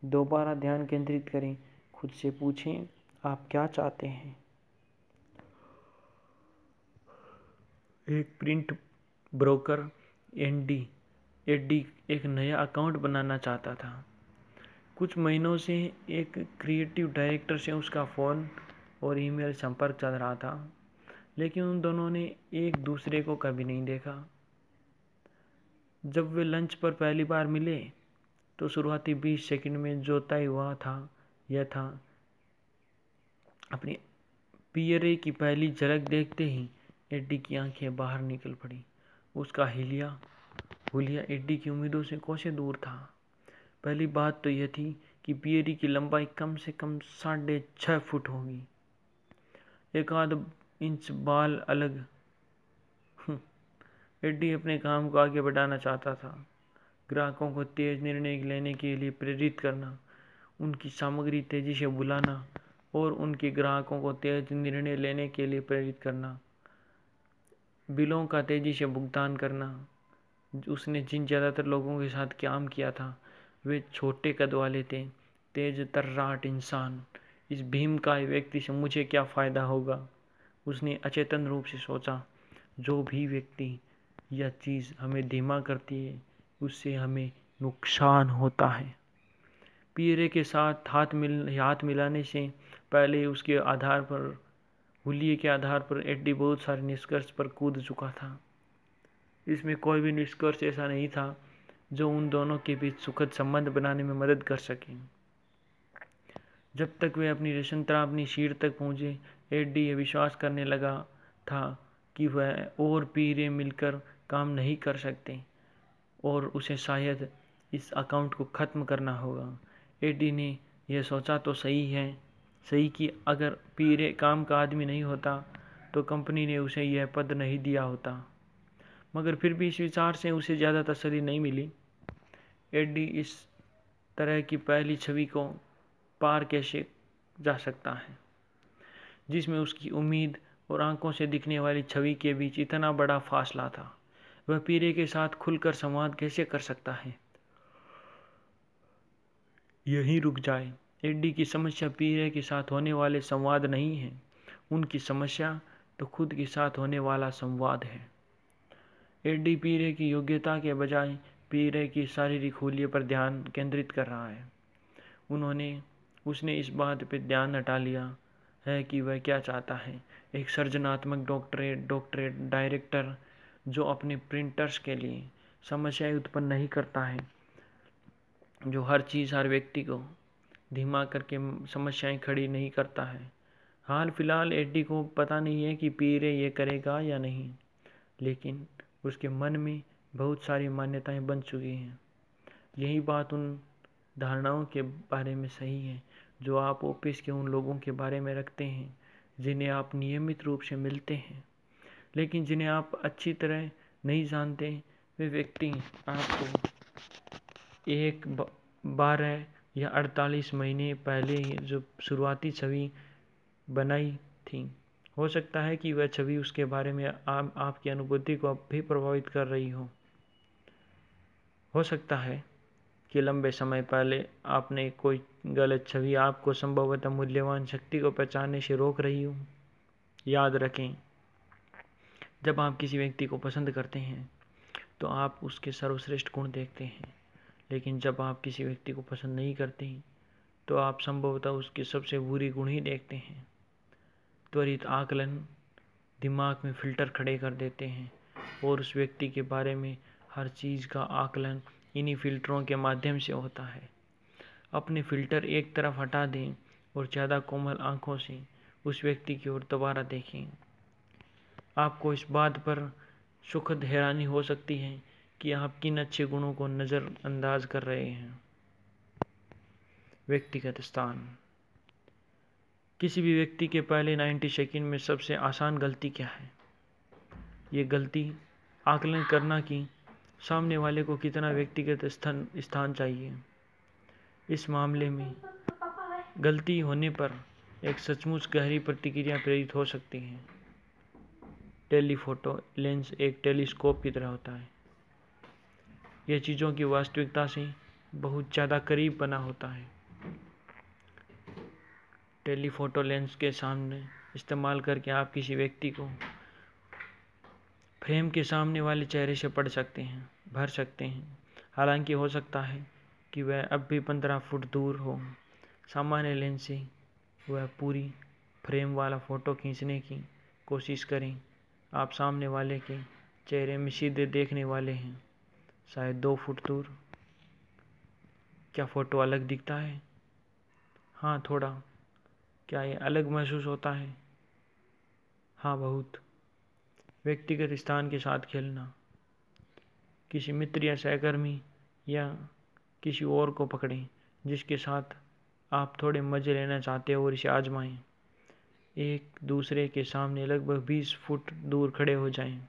दोबारा ध्यान केंद्रित करें, खुद से पूछें आप क्या चाहते हैं। एक प्रिंट ब्रोकर एडी एक नया अकाउंट बनाना चाहता था। कुछ महीनों से एक क्रिएटिव डायरेक्टर से उसका फ़ोन और ईमेल संपर्क चल रहा था, लेकिन उन दोनों ने एक दूसरे को कभी नहीं देखा। जब वे लंच पर पहली बार मिले तो शुरुआती 20 सेकंड में जो तय हुआ था यह था, अपनी पियरे की पहली झलक देखते ही एडी की आंखें बाहर निकल पड़ी। उसका हुलिया एडी की उम्मीदों से कोसों दूर था। पहली बात तो यह थी कि पियरी की लंबाई कम से कम 6.5 फुट होगी। 1 इंच बाल अलग। एडी अपने काम को आगे बढ़ाना चाहता था, ग्राहकों को तेज निर्णय लेने के लिए प्रेरित करना, उनकी सामग्री तेजी से बुलाना और उनके ग्राहकों को तेज निर्णय लेने के लिए प्रेरित करना, बिलों का तेजी से भुगतान करना। उसने जिन ज़्यादातर लोगों के साथ काम किया था वे छोटे कद वाले थे, तेज तर्राट इंसान। इस भीमकाय व्यक्ति से मुझे क्या फ़ायदा होगा, उसने अचेतन रूप से सोचा। जो भी व्यक्ति या चीज़ हमें धीमा करती है उससे हमें नुकसान होता है। पीरे के साथ हाथ मिलाने से पहले उसके आधार पर, हुलिये के आधार पर एडी बहुत सारे निष्कर्ष पर कूद चुका था। इसमें कोई भी निष्कर्ष ऐसा नहीं था जो उन दोनों के बीच सुखद संबंध बनाने में मदद कर सके। जब तक वे अपनी रशंतरा अपनी शीर तक पहुँचे, एडी यह विश्वास करने लगा था कि वह और पीरे मिलकर काम नहीं कर सकते और उसे शायद इस अकाउंट को ख़त्म करना होगा। एडी ने यह सोचा तो सही कि अगर पीरे काम का आदमी नहीं होता तो कंपनी ने उसे यह पद नहीं दिया होता, मगर फिर भी इस विचार से उसे ज़्यादा तसल्ली नहीं मिली। एडी इस तरह की पहली छवि को पार कैसे जा सकता है जिसमें उसकी उम्मीद और आंखों से दिखने वाली छवि के बीच इतना बड़ा फासला था। वह पीरे के साथ खुलकर संवाद कैसे कर सकता है? यहीं रुक जाए। एडी की समस्या पीरे के साथ होने वाले संवाद नहीं है, उनकी समस्या तो खुद के साथ होने वाला संवाद है। एडी पीरे की योग्यता के बजाय पीरे की शारीरिक हुलिये पर ध्यान केंद्रित कर रहा है। उसने इस बात पर ध्यान हटा लिया है कि वह क्या चाहता है। एक सृजनात्मक डॉक्टरेट डायरेक्टर जो अपने प्रिंटर्स के लिए समस्याएं उत्पन्न नहीं करता है, जो हर चीज़ हर व्यक्ति को धीमा करके समस्याएं खड़ी नहीं करता है। हाल फिलहाल एडी को पता नहीं है कि पीरे ये करेगा या नहीं, लेकिन उसके मन में बहुत सारी मान्यताएं बन चुकी हैं। यही बात उन धारणाओं के बारे में सही है जो आप ऑफिस के उन लोगों के बारे में रखते हैं जिन्हें आप नियमित रूप से मिलते हैं, लेकिन जिन्हें आप अच्छी तरह नहीं जानते। वे व्यक्ति आपको 12 या 48 महीने पहले जो शुरुआती छवि बनाई थी, हो सकता है कि वह छवि उसके बारे में आपकी अनुभूति को अब भी प्रभावित कर रही हो सकता है कि लंबे समय पहले आपने कोई गलत छवि आपको संभवतः मूल्यवान शक्ति को पहचानने से रोक रही हो। याद रखें, जब आप किसी व्यक्ति को पसंद करते हैं तो आप उसके सर्वश्रेष्ठ गुण देखते हैं, लेकिन जब आप किसी व्यक्ति को पसंद नहीं करते तो आप संभवतः उसके सबसे बुरी गुण ही देखते हैं। त्वरित आकलन दिमाग में फ़िल्टर खड़े कर देते हैं और उस व्यक्ति के बारे में हर चीज़ का आकलन इन्हीं फ़िल्टरों के माध्यम से होता है। अपने फ़िल्टर एक तरफ हटा दें और ज़्यादा कोमल आँखों से उस व्यक्ति की ओर दोबारा देखें। आपको इस बात पर सुखद हैरानी हो सकती है कि आप किन अच्छे गुणों को नज़रअंदाज कर रहे हैं। व्यक्तिगत स्थान। किसी भी व्यक्ति के पहले 90 सेकंड में सबसे आसान गलती क्या है? ये गलती आकलन करना कि सामने वाले को कितना व्यक्तिगत स्थान चाहिए। इस मामले में गलती होने पर एक सचमुच गहरी प्रतिक्रिया प्रेरित हो सकती है। टेलीफोटो लेंस एक टेलीस्कोप की तरह होता है। यह चीज़ों की वास्तविकता से बहुत ज़्यादा करीब बना होता है। टेलीफोटो लेंस के सामने इस्तेमाल करके आप किसी व्यक्ति को फ्रेम के सामने वाले चेहरे से भर सकते हैं। हालांकि हो सकता है कि वह अब भी 15 फुट दूर हो। सामान्य लेंस से वह पूरी फ्रेम वाला फ़ोटो खींचने की कोशिश करें। आप सामने वाले के चेहरे में सीधे देखने वाले हैं, शायद 2 फुट दूर। क्या फ़ोटो अलग दिखता है? हाँ, थोड़ा। क्या ये अलग महसूस होता है? हाँ, बहुत। व्यक्तिगत स्थान के साथ खेलना। किसी मित्र या सहकर्मी या किसी और को पकड़ें जिसके साथ आप थोड़े मज़े लेना चाहते हो और इसे आजमाएं। एक दूसरे के सामने लगभग 20 फुट दूर खड़े हो जाएं।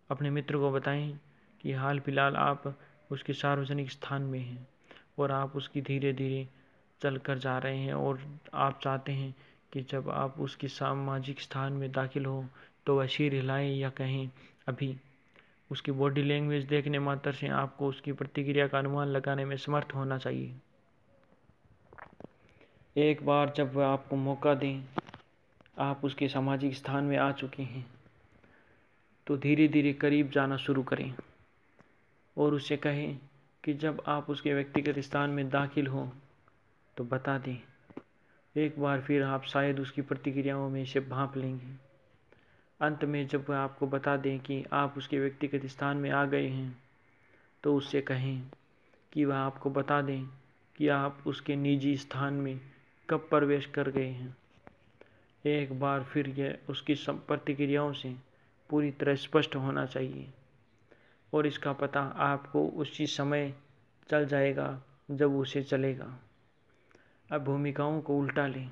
अपने मित्र को बताएं कि हाल फिलहाल आप उसके सार्वजनिक स्थान में हैं और आप उसकी धीरे धीरे चल कर जा रहे हैं और आप चाहते हैं कि जब आप उसके सामाजिक स्थान में दाखिल हो तो वह सिर हिलाएं या कहें अभी। उसकी बॉडी लैंग्वेज देखने मात्र से आपको उसकी प्रतिक्रिया का अनुमान लगाने में समर्थ होना चाहिए। एक बार जब वह आपको मौका दें, आप उसके सामाजिक स्थान में आ चुके हैं, तो धीरे धीरे करीब जाना शुरू करें और उसे कहें कि जब आप उसके व्यक्तिगत स्थान में दाखिल हो तो बता दें। एक बार फिर आप शायद उसकी प्रतिक्रियाओं में इसे भांप लेंगे। अंत में जब वह आपको बता दें कि आप उसके व्यक्तिगत स्थान में आ गए हैं तो उससे कहें कि वह आपको बता दें कि आप उसके निजी स्थान में कब प्रवेश कर गए हैं। एक बार फिर यह उसकी सब प्रतिक्रियाओं से पूरी तरह स्पष्ट होना चाहिए और इसका पता आपको उसी समय चल जाएगा जब उसे चलेगा। अब भूमिकाओं को उल्टा लें।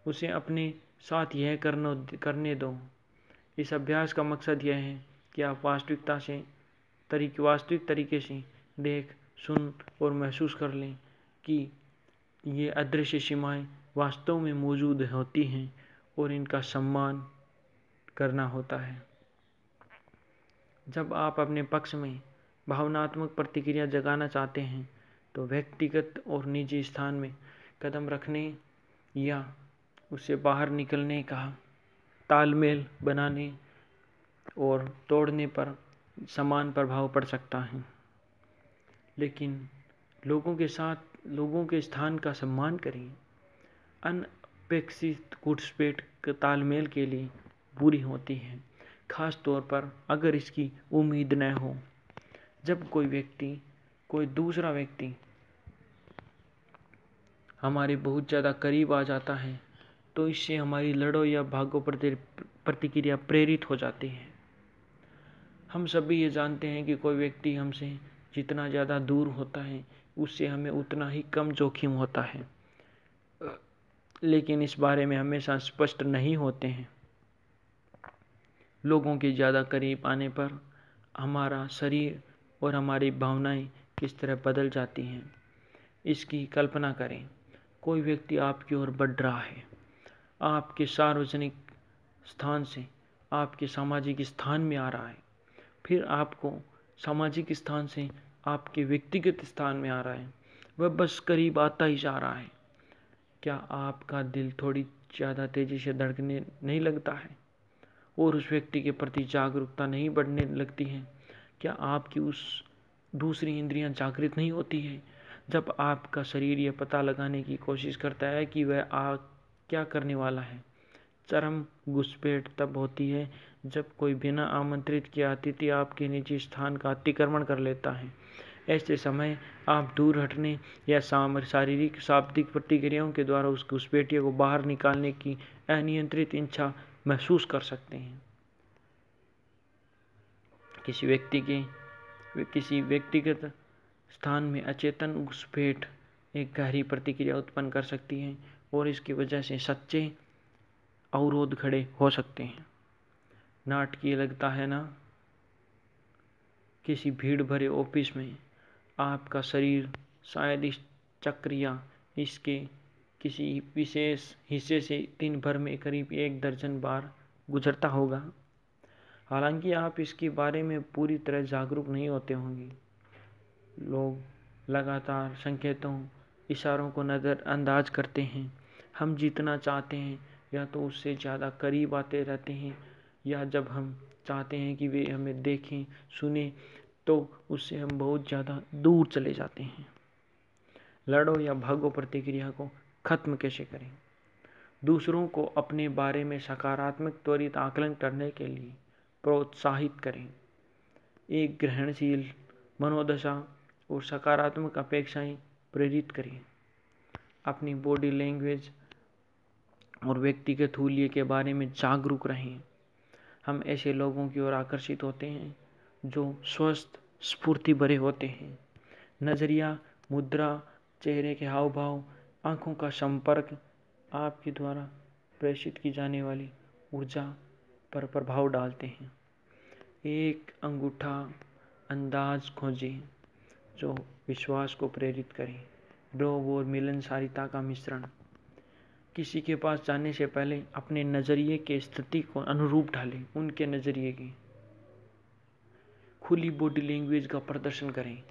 उसे अपने साथ यह करने दो। इस अभ्यास का मकसद यह है कि आप वास्तविक तरीके से देख, सुन और महसूस कर लें कि ये अदृश्य सीमाएं वास्तव में मौजूद होती हैं और इनका सम्मान करना होता है। जब आप अपने पक्ष में भावनात्मक प्रतिक्रिया जगाना चाहते हैं तो व्यक्तिगत और निजी स्थान में कदम रखने या उससे बाहर निकलने का तालमेल बनाने और तोड़ने पर समान प्रभाव पड़ सकता है। लेकिन लोगों के स्थान का सम्मान करें। अनपेक्षित घुसपैठ तालमेल के लिए बुरी होती है, खास तौर पर अगर इसकी उम्मीद न हो। जब कोई दूसरा व्यक्ति हमारे बहुत ज़्यादा करीब आ जाता है तो इससे हमारी लड़ो या भागो प्रतिक्रिया प्रेरित हो जाती है। हम सभी ये जानते हैं कि कोई व्यक्ति हमसे जितना ज़्यादा दूर होता है उससे हमें उतना ही कम जोखिम होता है, लेकिन इस बारे में हमेशा स्पष्ट नहीं होते हैं। लोगों के ज़्यादा करीब आने पर हमारा शरीर और हमारी भावनाएं किस तरह बदल जाती हैं, इसकी कल्पना करें। कोई व्यक्ति आपकी ओर बढ़ रहा है, आपके सार्वजनिक स्थान से आपके सामाजिक स्थान में आ रहा है, फिर आपको सामाजिक स्थान से आपके व्यक्तिगत स्थान में आ रहा है। वह बस करीब आता ही जा रहा है। क्या आपका दिल थोड़ी ज़्यादा तेज़ी से धड़कने नहीं लगता है और उस व्यक्ति के प्रति जागरूकता नहीं बढ़ने लगती है? क्या आपकी उस दूसरी इंद्रियां जागृत नहीं होती है जब आपका शरीर यह पता लगाने की कोशिश करता है कि वह क्या करने वाला है? चरम घुसपैठ तब होती है जब कोई बिना आमंत्रित किए अतिथि आपके निजी स्थान का अतिक्रमण कर लेता है। ऐसे समय आप दूर हटने या शारीरिक शाब्दिक प्रतिक्रियाओं के द्वारा उस घुसपैठिए को बाहर निकालने की अनियंत्रित इच्छा महसूस कर सकते हैं। किसी व्यक्तिगत स्थान में अचेतन घुसपैठ एक गहरी प्रतिक्रिया उत्पन्न कर सकती है और इसकी वजह से सच्चे अवरोध खड़े हो सकते हैं। नाटकीय लगता है ना? किसी भीड़ भरे ऑफिस में आपका शरीर शायद इस चक्र या इसके किसी विशेष हिस्से से दिन भर में करीब 1 दर्जन बार गुजरता होगा। हालांकि आप इसके बारे में पूरी तरह जागरूक नहीं होते होंगे। लोग लगातार संकेतों, इशारों को नज़रअंदाज करते हैं। हम जितना चाहते हैं या तो उससे ज़्यादा करीब आते रहते हैं, या जब हम चाहते हैं कि वे हमें देखें, सुने, तो उससे हम बहुत ज़्यादा दूर चले जाते हैं। लड़ो या भागो प्रतिक्रिया को ख़त्म कैसे करें? दूसरों को अपने बारे में सकारात्मक त्वरित आकलन करने के लिए प्रोत्साहित करें। एक ग्रहणशील मनोदशा और सकारात्मक अपेक्षाएं प्रेरित करें। अपनी बॉडी लैंग्वेज और व्यक्तिगत हुलिये के बारे में जागरूक रहें। हम ऐसे लोगों की ओर आकर्षित होते हैं जो स्वस्थ, स्फूर्ति भरे होते हैं। नज़रिया, मुद्रा, चेहरे के हाव भाव, आँखों का संपर्क आपके द्वारा प्रेषित की जाने वाली ऊर्जा पर प्रभाव डालते हैं। एक अंगूठा अंदाज खोजें जो विश्वास को प्रेरित करे। डोब और मिलनसारिता का मिश्रण। किसी के पास जाने से पहले अपने नज़रिए के स्थिति को अनुरूप ढालें, उनके नज़रिए की। खुली बॉडी लैंग्वेज का प्रदर्शन करें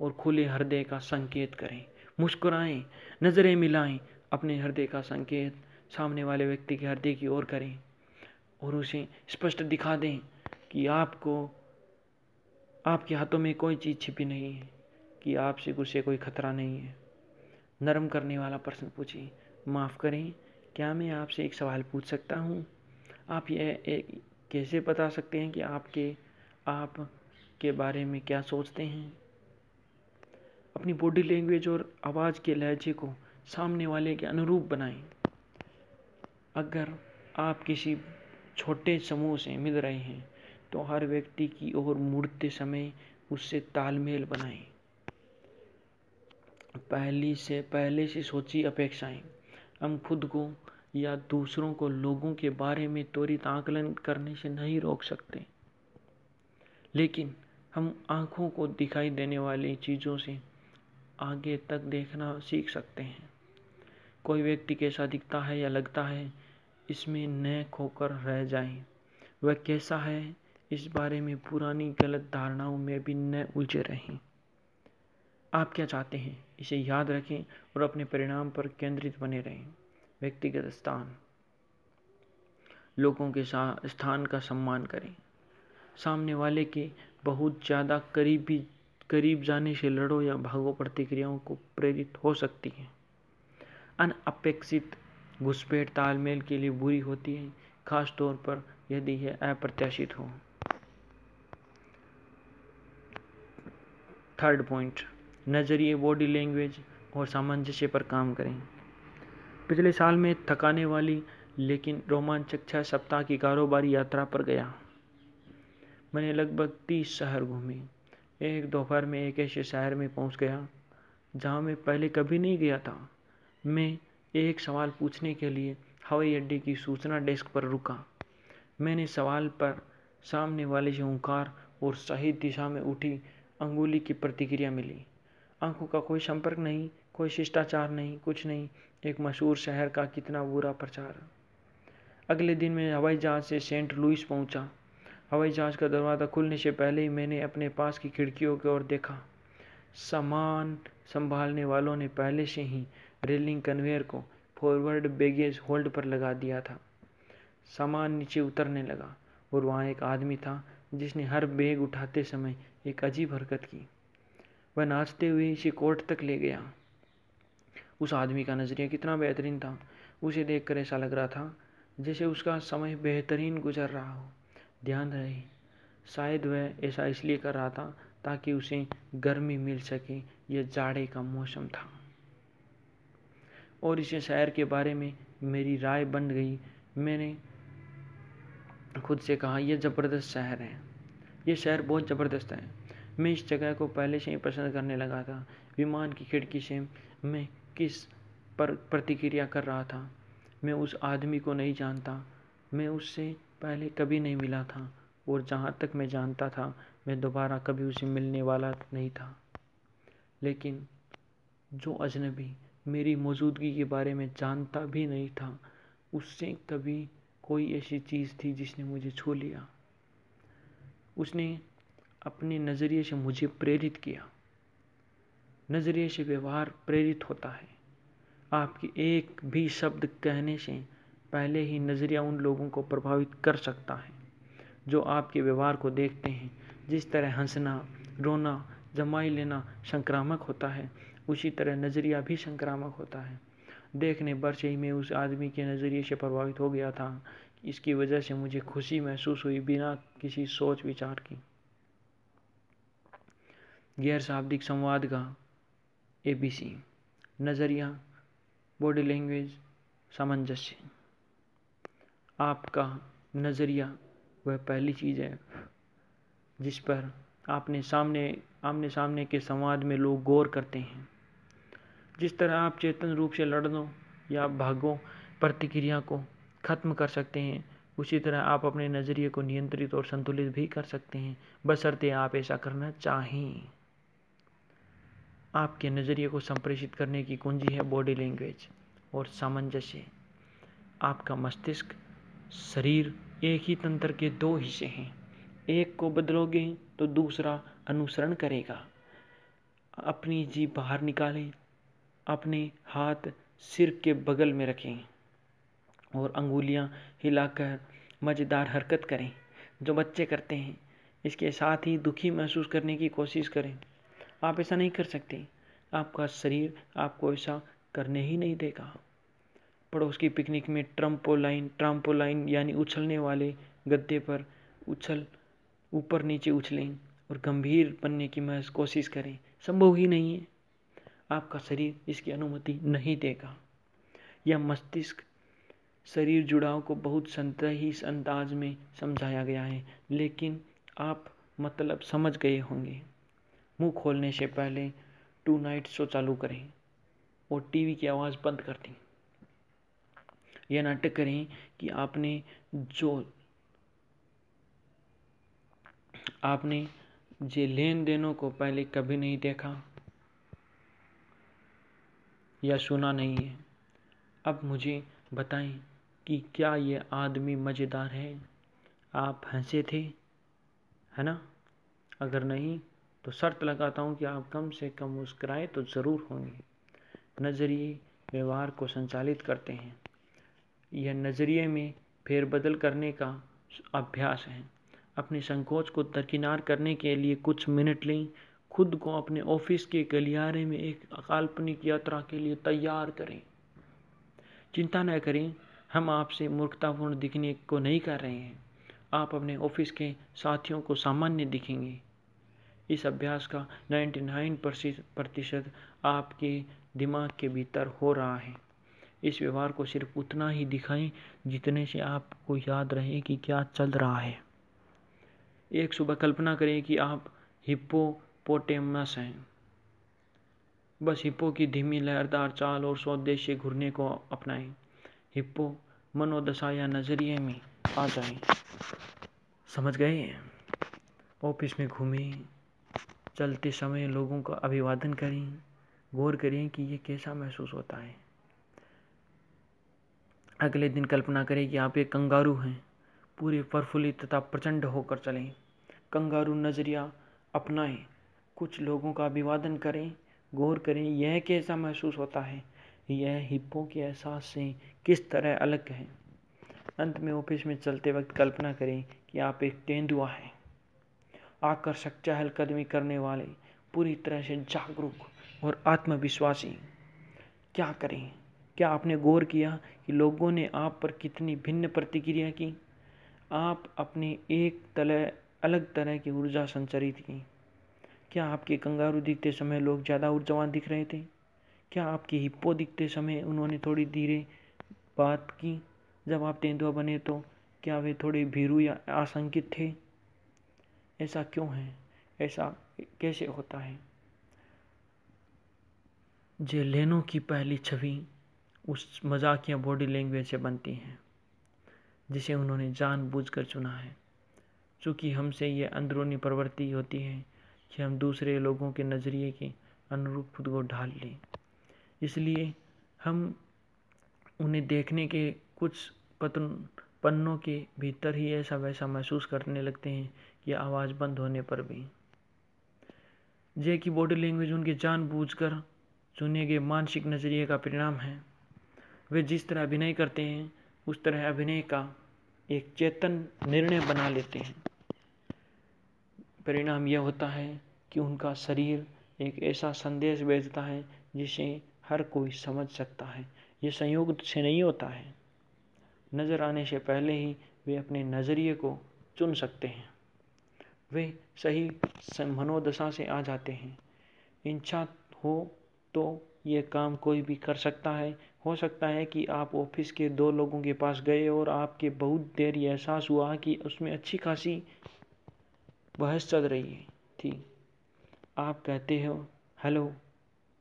और खुले हृदय का संकेत करें। मुस्कुराएं, नज़रें मिलाएं, अपने हृदय का संकेत सामने वाले व्यक्ति के हृदय की ओर करें और उसे स्पष्ट दिखा दें कि आपके हाथों में कोई चीज़ छिपी नहीं है, कि आपसे उसे कोई खतरा नहीं है। नरम करने वाला प्रश्न पूछिए, माफ़ करें, क्या मैं आपसे एक सवाल पूछ सकता हूँ? आप कैसे बता सकते हैं कि आपके बारे में क्या सोचते हैं? अपनी बॉडी लैंग्वेज और आवाज़ के लहजे को सामने वाले के अनुरूप बनाएं। अगर आप किसी छोटे समूह से मिल रहे हैं तो हर व्यक्ति की ओर मुड़ते समय उससे तालमेल बनाएं। पहले से सोची अपेक्षाएं। हम खुद को या दूसरों को लोगों के बारे में त्वरित आकलन करने से नहीं रोक सकते, लेकिन हम आँखों को दिखाई देने वाली चीज़ों से आगे तक देखना सीख सकते हैं। कोई व्यक्ति कैसा दिखता है या लगता है, इसमें न खोकर रह जाएं। वह कैसा है, इस बारे में पुरानी गलत धारणाओं में भी न उलझे रहें। आप क्या चाहते हैं, इसे याद रखें और अपने परिणाम पर केंद्रित बने रहें। व्यक्तिगत स्थान। लोगों के स्थान का सम्मान करें। सामने वाले के बहुत ज़्यादा करीब जाने से लड़ो या भागो प्रतिक्रियाओं को प्रेरित हो सकती है। अनअपेक्षित घुसपैठ तालमेल के लिए बुरी होती है, खास तौर पर यदि यह अप्रत्याशित हो। 3rd पॉइंट, नज़रिए, बॉडी लैंग्वेज और सामंजस्य पर काम करें। पिछले साल में थकाने वाली लेकिन रोमांचक 6 सप्ताह की कारोबारी यात्रा पर गया। मैंने लगभग 30 शहर घूमे। एक दोपहर में एक ऐसे शहर में पहुंच गया जहां मैं पहले कभी नहीं गया था। मैं एक सवाल पूछने के लिए हवाई अड्डे की सूचना डेस्क पर रुका। मैंने सवाल पर सामने वाले से हुंकार और सही दिशा में उठी अंगुली की प्रतिक्रिया मिली। आंखों का कोई संपर्क नहीं, कोई शिष्टाचार नहीं, कुछ नहीं। एक मशहूर शहर का कितना बुरा प्रचार। अगले दिन मैं हवाई जहाज़ से सेंट लुइस पहुंचा। हवाई जहाज़ का दरवाज़ा खुलने से पहले ही मैंने अपने पास की खिड़कियों की ओर देखा। सामान संभालने वालों ने पहले से ही रेलिंग कन्वेयर को फॉरवर्ड बैगेज होल्ड पर लगा दिया था। सामान नीचे उतरने लगा और वहाँ एक आदमी था जिसने हर बैग उठाते समय एक अजीब हरकत की। वह नाचते हुए इसे कोर्ट तक ले गया। उस आदमी का नज़रिया कितना बेहतरीन था। उसे देखकर ऐसा लग रहा था जैसे उसका समय बेहतरीन गुजर रहा हो। ध्यान रहे, शायद वह ऐसा इसलिए कर रहा था ताकि उसे गर्मी मिल सके। यह जाड़े का मौसम था और इसे शहर के बारे में मेरी राय बन गई। मैंने खुद से कहा, यह ज़बरदस्त शहर है, यह शहर बहुत ज़बरदस्त है। मैं इस जगह को पहले से ही पसंद करने लगा था। विमान की खिड़की से मैं किस पर प्रतिक्रिया कर रहा था। मैं उस आदमी को नहीं जानता, मैं उससे पहले कभी नहीं मिला था और जहाँ तक मैं जानता था मैं दोबारा कभी उसे मिलने वाला नहीं था। लेकिन जो अजनबी मेरी मौजूदगी के बारे में जानता भी नहीं था, उससे कभी कोई ऐसी चीज़ थी जिसने मुझे छू लिया। उसने अपने नज़रिए से मुझे प्रेरित किया। नज़रिए से व्यवहार प्रेरित होता है। आपके एक भी शब्द कहने से पहले ही नज़रिया उन लोगों को प्रभावित कर सकता है जो आपके व्यवहार को देखते हैं। जिस तरह हंसना, रोना, जमाई लेना संक्रामक होता है, उसी तरह नज़रिया भी संक्रामक होता है। देखने भर से ही मैं उस आदमी के नज़रिए से प्रभावित हो गया था। इसकी वजह से मुझे खुशी महसूस हुई बिना किसी सोच विचार की। गैर शाब्दिक संवाद का ABC, नज़रिया, बॉडी लैंग्वेज, सामंजस्य। आपका नज़रिया वह पहली चीज़ है जिस पर आमने सामने के संवाद में लोग गौर करते हैं। जिस तरह आप चेतन रूप से लड़नो या भागो प्रतिक्रिया को ख़त्म कर सकते हैं, उसी तरह आप अपने नज़रिए को नियंत्रित और संतुलित भी कर सकते हैं, बशर्ते आप ऐसा करना चाहें। आपके नज़रिए को संप्रेषित करने की कुंजी है बॉडी लैंग्वेज और सामंजस्य। आपका मस्तिष्क, शरीर एक ही तंत्र के 2 हिस्से हैं। एक को बदलोगे तो दूसरा अनुसरण करेगा। अपनी जीभ बाहर निकालें, अपने हाथ सिर के बगल में रखें और अंगुलियां हिलाकर मज़ेदार हरकत करें जो बच्चे करते हैं। इसके साथ ही दुखी महसूस करने की कोशिश करें। आप ऐसा नहीं कर सकते। आपका शरीर आपको ऐसा करने ही नहीं देगा। पड़ोस की पिकनिक में ट्राम्पोलाइन यानी उछलने वाले गद्दे पर ऊपर नीचे उछलें और गंभीर बनने की कोशिश करें, संभव ही नहीं है। आपका शरीर इसकी अनुमति नहीं देगा। यह मस्तिष्क शरीर जुड़ाव को बहुत संतही अंदाज में समझाया गया है, लेकिन आप मतलब समझ गए होंगे। मुंह खोलने से पहले टू नाइट शो चालू करें और टीवी की आवाज़ बंद कर दें। यह नाटक करें कि आपने जे लेन देनों को पहले कभी नहीं देखा या सुना नहीं है। अब मुझे बताएं कि क्या ये आदमी मज़ेदार है? आप हंसे थे, है ना? अगर नहीं तो शर्त लगाता हूँ कि आप कम से कम मुस्कुराए तो ज़रूर होंगे। नज़रिए व्यवहार को संचालित करते हैं। यह नज़रिए में फेरबदल करने का अभ्यास है। अपने संकोच को दरकिनार करने के लिए कुछ मिनट लें। खुद को अपने ऑफिस के गलियारे में एक काल्पनिक यात्रा के लिए तैयार करें। चिंता न करें, हम आपसे मूर्खतापूर्ण दिखने को नहीं कर रहे हैं। आप अपने ऑफिस के साथियों को सामान्य दिखेंगे। इस अभ्यास का 99% आपके दिमाग के भीतर हो रहा है। इस व्यवहार को सिर्फ उतना ही दिखाएं जितने से आपको याद रहे कि क्या चल रहा है। एक सुबह कल्पना करें कि आप हिप्पोपोटेमस हैं। बस हिप्पो की धीमी लहरदार चाल और स्वदेशी घूरने को अपनाएं। हिप्पो मनोदशा या नज़रिए में आ जाएं। समझ गए? ऑफिस में घूमें, चलते समय लोगों का अभिवादन करें, गौर करें कि ये कैसा महसूस होता है। अगले दिन कल्पना करें कि आप एक कंगारू हैं। पूरे प्रफुल्लित तथा प्रचंड होकर चलें। कंगारू नज़रिया अपनाएं। कुछ लोगों का अभिवादन करें, गौर करें यह कैसा महसूस होता है। यह हिप्पो के एहसास से किस तरह अलग है। अंत में ऑफिस में चलते वक्त कल्पना करें कि आप एक तेंदुआ हैं, आकर्षक चहलकदमी करने वाले, पूरी तरह से जागरूक और आत्मविश्वासी। क्या करें? क्या आपने गौर किया कि लोगों ने आप पर कितनी भिन्न प्रतिक्रिया की? आप अपनी अलग तरह की ऊर्जा संचारित की। क्या आपके कंगारू दिखते समय लोग ज़्यादा ऊर्जावान दिख रहे थे? क्या आपकी हिप्पो दिखते समय उन्होंने थोड़ी धीरे बात की? जब आप तेंदुआ बने तो क्या वे थोड़े भीरू या आशंकित थे? ऐसा क्यों है? ऐसा कैसे होता है? जेलेनो की पहली छवि उस मजाकिया बॉडी लैंग्वेज से बनती है जिसे उन्होंने जानबूझकर चुना है। चूँकि हमसे यह अंदरूनी प्रवृत्ति होती है कि हम दूसरे लोगों के नज़रिए के अनुरूप खुद को ढाल लें, इसलिए हम उन्हें देखने के कुछ पन्नों के भीतर ही ऐसा वैसा महसूस करने लगते हैं कि आवाज़ बंद होने पर भी। जे की बॉडी लैंग्वेज उनके जानबूझकर चुने गए मानसिक नज़रिए का परिणाम है। वे जिस तरह अभिनय करते हैं उस तरह अभिनय का एक चेतन निर्णय बना लेते हैं। परिणाम यह होता है कि उनका शरीर एक ऐसा संदेश भेजता है जिसे हर कोई समझ सकता है। ये संयोग से नहीं होता है। नज़र आने से पहले ही वे अपने नज़रिए को चुन सकते हैं। वे सही मनोदशा से आ जाते हैं। इच्छा हो तो ये काम कोई भी कर सकता है। हो सकता है कि आप ऑफिस के 2 लोगों के पास गए और आपके बहुत देर ये एहसास हुआ कि उसमें अच्छी खासी बहस चल रही थी। आप कहते हो हेलो,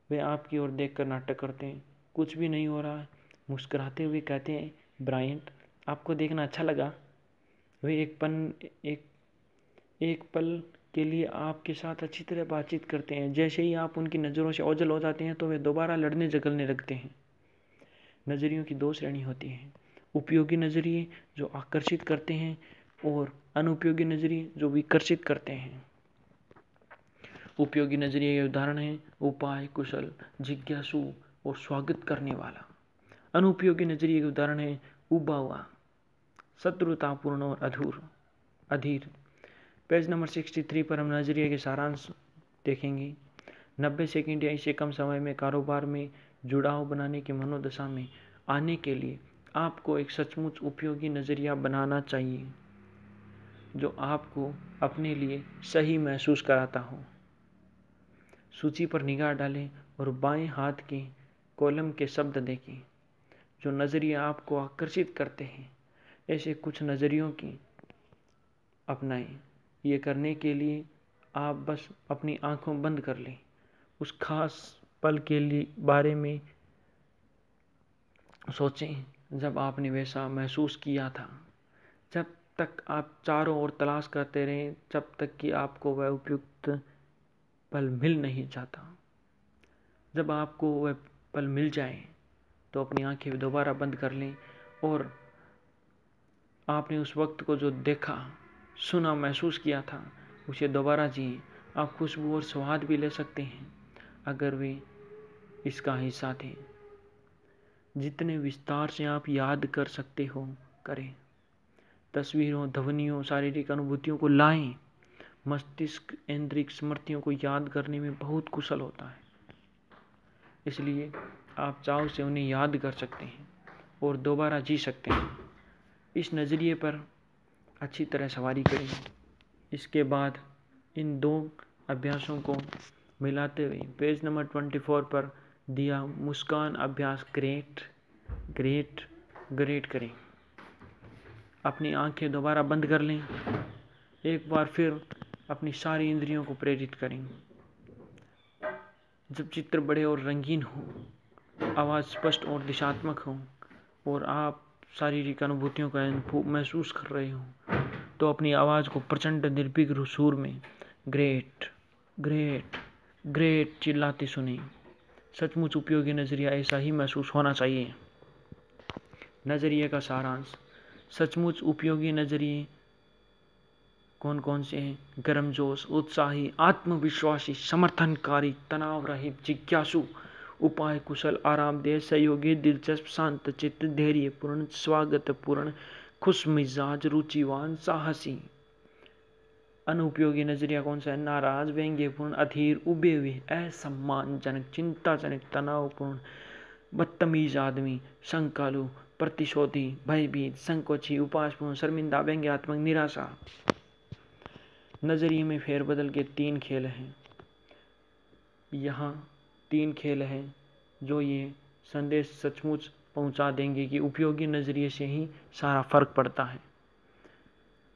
वे आपकी ओर देखकर नाटक करते हैं। कुछ भी नहीं हो रहा है। मुस्कुराते हुए कहते हैं ब्रायंट, आपको देखना अच्छा लगा। वे एक पल के लिए आपके साथ अच्छी तरह बातचीत करते हैं। जैसे ही आप उनकी नज़रों से ओझल हो जाते हैं तो वे दोबारा लड़ने झगड़ने लगते हैं। नज़रियों की 2 श्रेणी होती हैं। उपयोगी नज़रिए जो आकर्षित करते हैं और अनुपयोगी नज़रिए जो विकर्षित करते हैं। उपयोगी नज़रिए के उदाहरण हैं उपाय कुशल, जिज्ञासु और स्वागत करने वाला। अनुपयोगी नज़रिए के उदाहरण हैं उबा हुआ, शत्रुतापूर्ण और अधीर। पेज नंबर 63 पर हम नजरिए के सारांश देखेंगे। 90 सेकंड या इससे कम समय में कारोबार में जुड़ाव बनाने की मनोदशा में आने के लिए आपको एक सचमुच उपयोगी नज़रिया बनाना चाहिए जो आपको अपने लिए सही महसूस कराता हो। सूची पर निगाह डालें और बाएं हाथ के कॉलम के शब्द देखें जो नज़रिया आपको आकर्षित करते हैं। ऐसे कुछ नज़रियों की अपनाएं। ये करने के लिए आप बस अपनी आंखों बंद कर लें। उस खास पल के लिए बारे में सोचें जब आपने वैसा महसूस किया था। जब तक आप चारों ओर तलाश करते रहें जब तक कि आपको वह उपयुक्त पल मिल नहीं जाता। जब आपको वह पल मिल जाए तो अपनी आंखें दोबारा बंद कर लें और आपने उस वक्त को जो देखा, सुना, महसूस किया था उसे दोबारा जिए। आप खुशबू और स्वाद भी ले सकते हैं अगर वे इसका हिस्सा थे। जितने विस्तार से आप याद कर सकते हो करें। तस्वीरों, ध्वनियों, शारीरिक अनुभूतियों को लाएं। मस्तिष्क ऐन्द्रिक स्मृतियों को याद करने में बहुत कुशल होता है, इसलिए आप चाव से उन्हें याद कर सकते हैं और दोबारा जी सकते हैं। इस नज़रिए पर अच्छी तरह सवारी करें। इसके बाद इन दो अभ्यासों को मिलाते हुए पेज नंबर 24 पर दिया मुस्कान अभ्यास ग्रेट करें। अपनी आंखें दोबारा बंद कर लें। एक बार फिर अपनी सारी इंद्रियों को प्रेरित करें। जब चित्र बड़े और रंगीन हो, आवाज़ स्पष्ट और दिशात्मक हो और आप शारीरिक अनुभूतियों का महसूस कर रहे हो तो अपनी आवाज़ को प्रचंड निर्भीक सुर में ग्रेट चिल्लाते सुने। सचमुच उपयोगी नज़रिया ऐसा ही महसूस होना चाहिए। नज़रिए का सारांश। सचमुच उपयोगी नज़रिए कौन कौन से हैं? गर्मजोश, उत्साही, आत्मविश्वासी, समर्थनकारी, तनाव रहित, जिज्ञासु, उपाय कुशल, आरामदेह, सहयोगी, दिलचस्प, शांतचित्त, धैर्यपूर्ण, स्वागतपूर्ण, खुशमिजाज, रुचिवान, साहसी। अनुपयोगी नजरिया कौन सा है? नाराज, व्यंग्यपूर्ण, अधीर, उबे हुए, असम्मानजनक, चिंताजनक, तनावपूर्ण, बदतमीज आदमी, शंकालु, प्रतिशोधी, भयभीत, संकोची, उपासपूर्ण, शर्मिंदा, व्यंग्यात्मक, निराशा। नजरिए में फेरबदल के 3 खेल हैं। यहाँ 3 खेल हैं जो ये संदेश सचमुच पहुंचा देंगे कि उपयोगी नजरिए से ही सारा फर्क पड़ता है।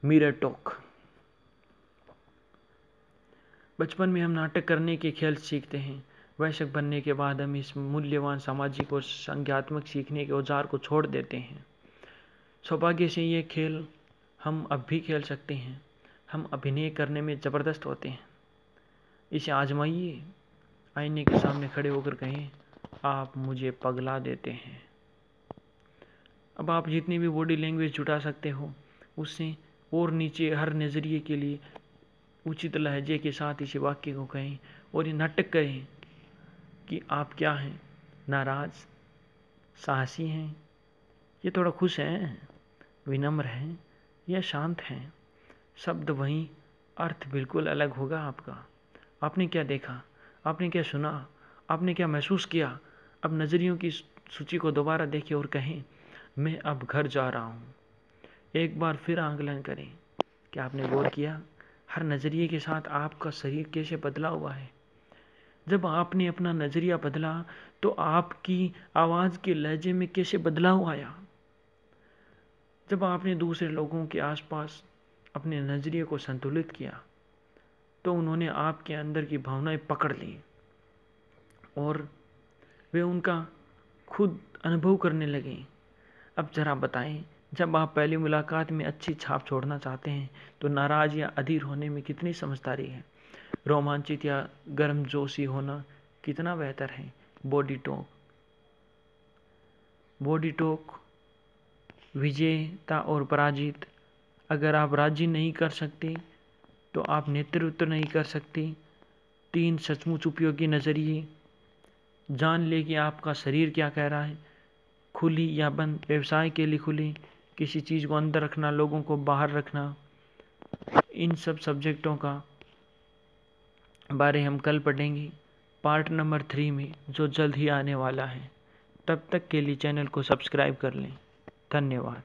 Mirror talk. बचपन में हम नाटक करने के खेल सीखते हैं। वयस्क बनने के बाद हम इस मूल्यवान सामाजिक और संज्ञात्मक सीखने के औजार को छोड़ देते हैं। सौभाग्य से ये खेल हम अब भी खेल सकते हैं। हम अभिनय करने में ज़बरदस्त होते हैं। इसे आजमाइए। आईने के सामने खड़े होकर कहें, आप मुझे पगला देते हैं। अब आप जितनी भी बॉडी लैंग्वेज जुटा सकते हो उससे और नीचे हर नज़रिए के लिए उचित लहजे के साथ इस वाक्य को कहें और ये नाटक करें कि आप क्या हैं। नाराज, साहसी हैं, ये थोड़ा खुश हैं, विनम्र हैं या शांत हैं। शब्द वहीं, अर्थ बिल्कुल अलग होगा आपका। आपने क्या देखा, आपने क्या सुना, आपने क्या महसूस किया। अब नज़रियों की सूची को दोबारा देखें और कहें, मैं अब घर जा रहा हूँ। एक बार फिर आंकलन करें। क्या आपने गौर किया हर नज़रिए के साथ आपका शरीर कैसे बदला हुआ है? जब आपने अपना नज़रिया बदला तो आपकी आवाज़ के लहजे में कैसे बदलाव आया? जब आपने दूसरे लोगों के आसपास अपने नज़रिए को संतुलित किया तो उन्होंने आपके अंदर की भावनाएं पकड़ ली और वे उनका खुद अनुभव करने लगे। अब जरा बताएं, जब आप पहली मुलाकात में अच्छी छाप छोड़ना चाहते हैं तो नाराज या अधीर होने में कितनी समझदारी है? रोमांचित या गर्मजोशी होना कितना बेहतर है? बॉडी टॉक, विजेता और पराजित। अगर आप राजी नहीं कर सकते तो आप नेतृत्व नहीं कर सकते। 3 सचमुच उपयोगी नज़रिए। जान ले कि आपका शरीर क्या कह रहा है। खुली या बंद, व्यवसाय के लिए खुली किसी चीज़ को अंदर रखना, लोगों को बाहर रखना, इन सब सब्जेक्टों का बारे हम कल पढ़ेंगे पार्ट नंबर 3 में, जो जल्द ही आने वाला है। तब तक के लिए चैनल को सब्सक्राइब कर लें। धन्यवाद।